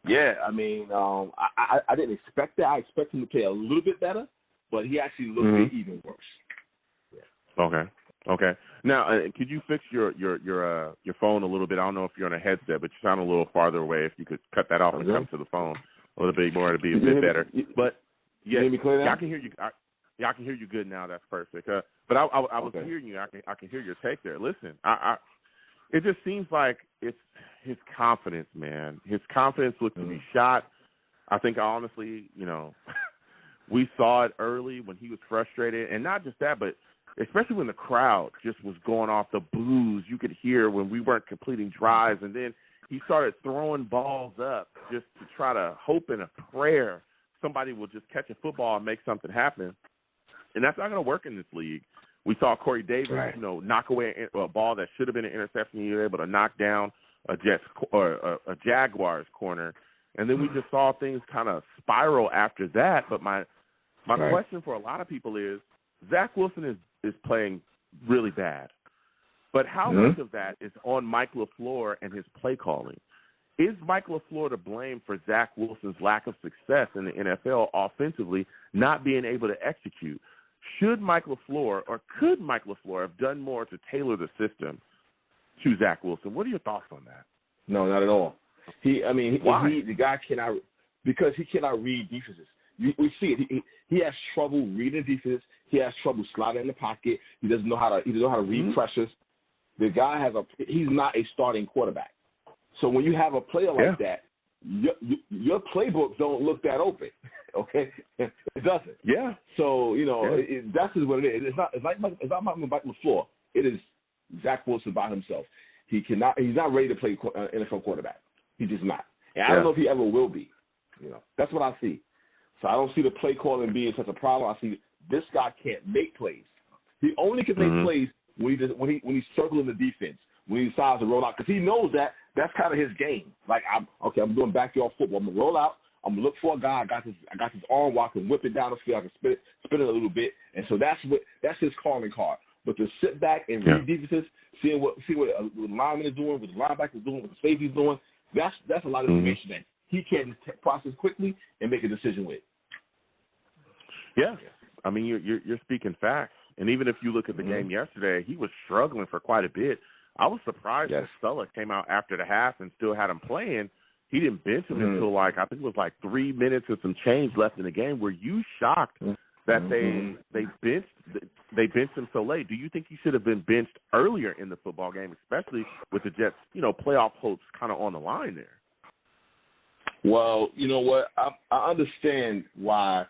S11: yeah, I didn't expect that. I expected him to play a little bit better, but he actually looked even worse. Yeah. Okay. Now, could you fix your phone a little bit? I don't know if you're on a headset, but you sound a little farther away. If you could cut that off and come to the phone a little bit more, it'd be a bit better. But yeah, I can hear you. I can hear you good now. That's perfect. But I was hearing you. I can hear your take there. Listen, it just seems like it's his confidence, man. His confidence looked to be shot. I think honestly, we saw it early when he was frustrated, and not just that, but especially when the crowd just was going off, the boos you could hear when we weren't completing drives, and then he started throwing balls up just to try to hope in a prayer somebody will just catch a football and make something happen. And that's not going to work in this league. We saw Corey Davis, knock away a ball that should have been an interception. He was able to knock down a Jaguars corner. And then we just saw things kind of spiral after that. But my question for a lot of people is, Zach Wilson is playing really bad. But how much of that is on Mike LaFleur and his play calling? Is Mike LaFleur to blame for Zach Wilson's lack of success in the NFL offensively, not being able to execute? Should Mike LaFleur or could Mike LaFleur have done more to tailor the system to Zach Wilson? What are your thoughts on that? No, not at all.
S2: Why?
S11: The guy cannot, because he cannot read defenses. We see it. He has trouble reading defenses. He has trouble sliding in the pocket. He doesn't know how to read pressures. The guy he's not a starting quarterback. So when you have a player like that, your playbook don't look that open, okay? It doesn't.
S2: Yeah.
S11: So that's just what it is. It's not Mike LaFleur. It is Zach Wilson by himself. He's not ready to play NFL quarterback. He's just not. And I don't know if he ever will be. That's what I see. So I don't see the play calling being such a problem. I see this guy can't make plays. He only can make plays when he's circling the defense, when he decides to roll out, because he knows that that's kind of his game. Like, I'm doing backyard football. I'm gonna roll out. I'm gonna look for a guy. I got this arm where I can whip it down the field. I can spin it a little bit, and so that's his calling card. But to sit back and read defenses, see what the lineman is doing, what the linebacker is doing, what the safety is doing, that's a lot of information that he can process quickly and make a decision with.
S2: Yeah, I mean you're speaking facts, and even if you look at the game yesterday, he was struggling for quite a bit. I was surprised that Sulla came out after the half and still had him playing. He didn't bench him until I think it was 3 minutes and some change left in the game. Were you shocked that they benched him so late? Do you think he should have been benched earlier in the football game, especially with the Jets, playoff hopes kind of on the line there?
S11: Well, you know what? I understand why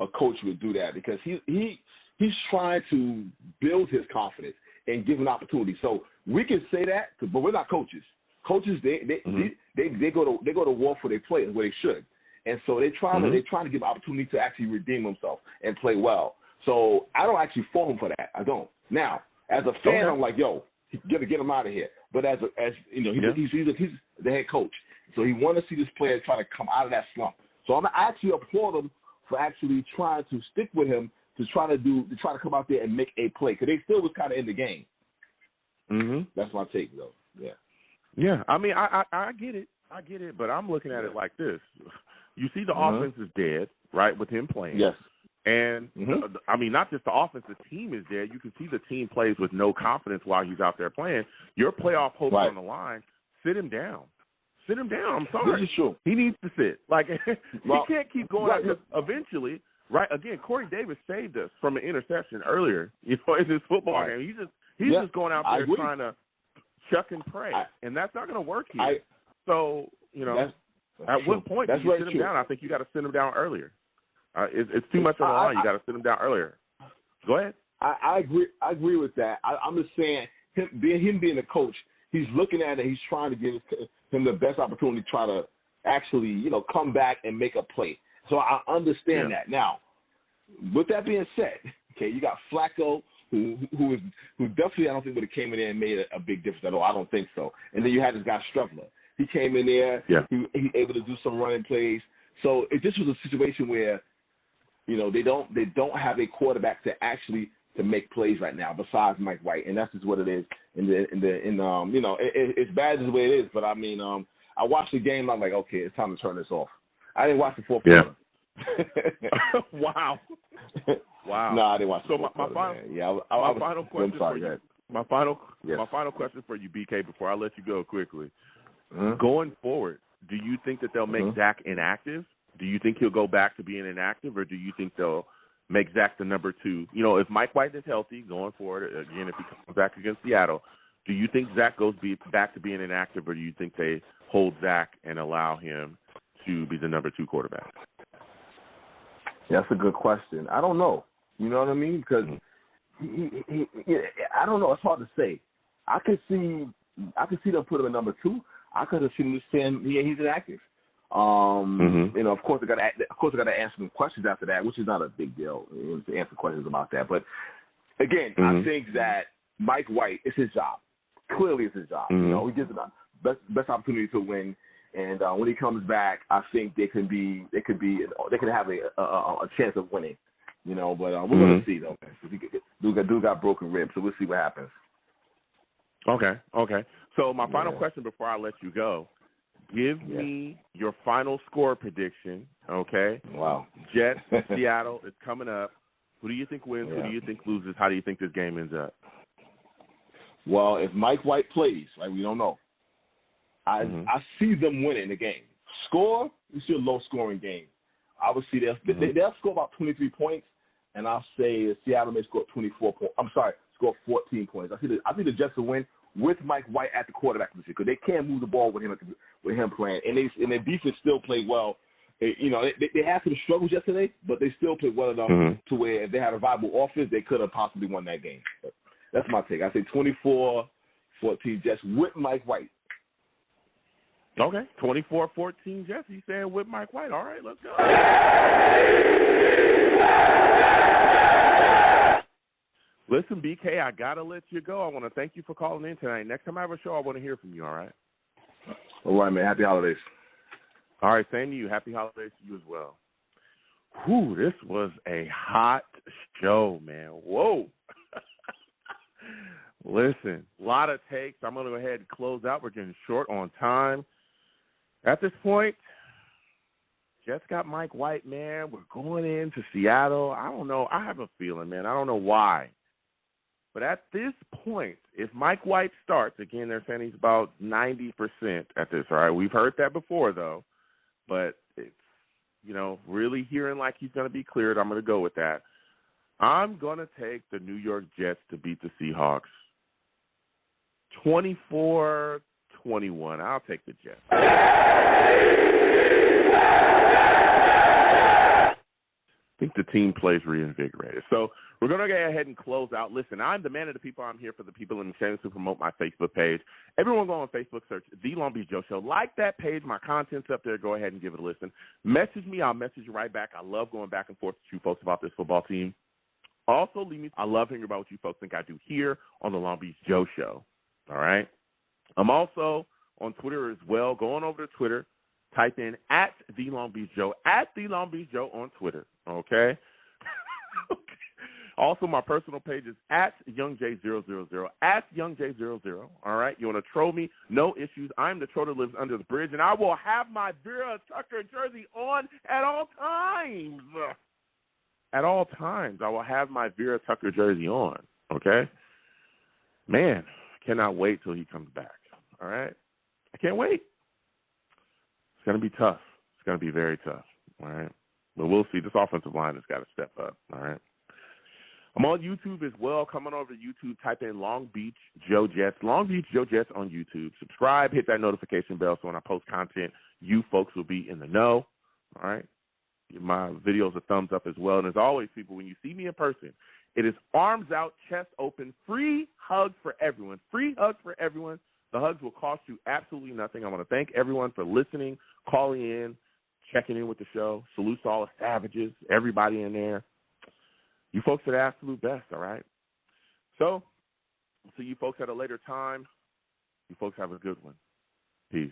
S11: a coach would do that, because he's trying to build his confidence and give an opportunity. So we can say that, but we're not coaches. Coaches, they go to war for their players where they should, and so they're trying to give opportunity to actually redeem themselves and play well. So I don't actually fault him for that. I don't. Now, as a fan, I'm like, yo, get him out of here. But he's the head coach, so he wants to see this player try to come out of that slump. So I actually applaud him for actually trying to stick with him to try to come out there and make a play, because they still was kind of in the game. That's my take, though. Yeah.
S2: Yeah, I mean, I get it, but I'm looking at it like this. You see the offense is dead, right, with him playing.
S11: Yes.
S2: And, I mean, not just the offense, the team is dead. You can see the team plays with no confidence while he's out there playing. Your playoff hopes on the line, sit him down. Sit him down. I'm sorry.
S11: This is true.
S2: He needs to sit. He can't keep going out, because eventually, right, again, Corey Davis saved us from an interception earlier, in his football game. He's just going out there trying to chuck and pray, and that's not going to work here. At what point do you sit him down? I think you got to sit him down earlier. It's too much on the line. You got to sit him down earlier. Go ahead.
S11: I agree. I agree with that. I'm just saying, him being a coach, he's looking at it. He's trying to give him the best opportunity to try to actually, come back and make a play. So I understand that. Now, with that being said, okay, you got Flacco, who definitely I don't think would have came in there and made a big difference at all. I don't think so. And then you had this guy Struggler. He came in there. Yeah. He able to do some running plays. So this was a situation where, they don't have a quarterback to make plays right now besides Mike White, and that's just what it is. It's bad as the way it is. But I mean, I watched the game. I'm like, okay, it's time to turn this off. I didn't watch the fourth quarter.
S2: Wow.
S11: No, I didn't watch.
S2: So my final question for you. My final question for you, BK, before I let you go quickly. Going forward, do you think that they'll make Zach inactive? Do you think he'll go back to being inactive, or do you think they'll make Zach the number 2? If Mike White is healthy going forward, again, if he comes back against Seattle, do you think Zach goes back to being inactive, or do you think they hold Zach and allow him to be the number 2 quarterback?
S11: That's a good question. I don't know. You know what I mean? Because I don't know. It's hard to say. I could see them put him at number 2. I could have seen him saying, he's inactive. Of course, I got to answer some questions after that, which is not a big deal to answer questions about that. But again, I think that Mike White, it's his job. Clearly, it's his job. He gives them the best opportunity to win. And when he comes back, I think they can have a chance of winning. But we're going to see though. Dude got broken ribs, so we'll see what happens.
S2: Okay. So my final question before I let you go. Give me your final score prediction, okay?
S11: Wow.
S2: Jets, Seattle is coming up. Who do you think wins? Who do you think loses? How do you think this game ends up?
S11: Well, if Mike White plays, right, we don't know. I see them winning the game. Score, we see a low-scoring game. I would see they'll score about 23 points, and I'll say Seattle may score score 14 points. I think the Jets will win with Mike White at the quarterback position, because they can't move the ball with him playing, and their defense still played well. They had some struggles yesterday, but they still played well enough to where if they had a viable offense, they could have possibly won that game. But that's my take. I say 24-14 Jets with Mike White.
S2: Okay, 24-14 Jets. He's saying with Mike White. All right, let's go. Listen, BK, I got to let you go. I want to thank you for calling in tonight. Next time I have a show, I want to hear from you, all right?
S11: All right, man. Happy holidays.
S2: All right, same to you. Happy holidays to you as well. Whew, this was a hot show, man. Whoa. Listen, a lot of takes. I'm going to go ahead and close out. We're getting short on time. At this point, Jets got Mike White, man. We're going into Seattle. I don't know. I have a feeling, man. I don't know why. But at this point, if Mike White starts, again, they're saying he's about 90% at this, all right? We've heard that before, though. But it's, really hearing like he's going to be cleared, I'm going to go with that. I'm going to take the New York Jets to beat the Seahawks 24-21. I'll take the Jets. I think the team plays reinvigorated. So we're going to go ahead and close out. Listen, I'm the man of the people. I'm here for the people and chance to promote my Facebook page. Everyone go on Facebook, search The Long Beach Joe Show. Like that page. My content's up there. Go ahead and give it a listen. Message me. I'll message you right back. I love going back and forth with you folks about this football team. Also, I love hearing about what you folks think I do here on The Long Beach Joe Show. All right? I'm also on Twitter as well. Go on over to Twitter. Type in @The Long Beach Joe, @The Long Beach Joe on Twitter, okay? Also, my personal page is @YoungJ000, @YoungJ000, all right? You want to troll me? No issues. I'm the troll that lives under the bridge, and I will have my Vera Tucker jersey on at all times. At all times, I will have my Vera Tucker jersey on, okay? Man, I cannot wait till he comes back, all right? I can't wait. It's going to be tough. It's going to be very tough, all right? But we'll see. This offensive line has got to step up, all right? I'm on YouTube as well. Come on over to YouTube. Type in Long Beach Joe Jets. Long Beach Joe Jets on YouTube. Subscribe. Hit that notification bell so when I post content, you folks will be in the know, all right? Give my videos a thumbs up as well. And as always, people, when you see me in person, it is arms out, chest open, free hugs for everyone. Free hugs for everyone. The hugs will cost you absolutely nothing. I want to thank everyone for listening, calling in, checking in with the show. Salute to all the savages, everybody in there. You folks are the absolute best, all right? So, see you folks at a later time. You folks have a good one. Peace.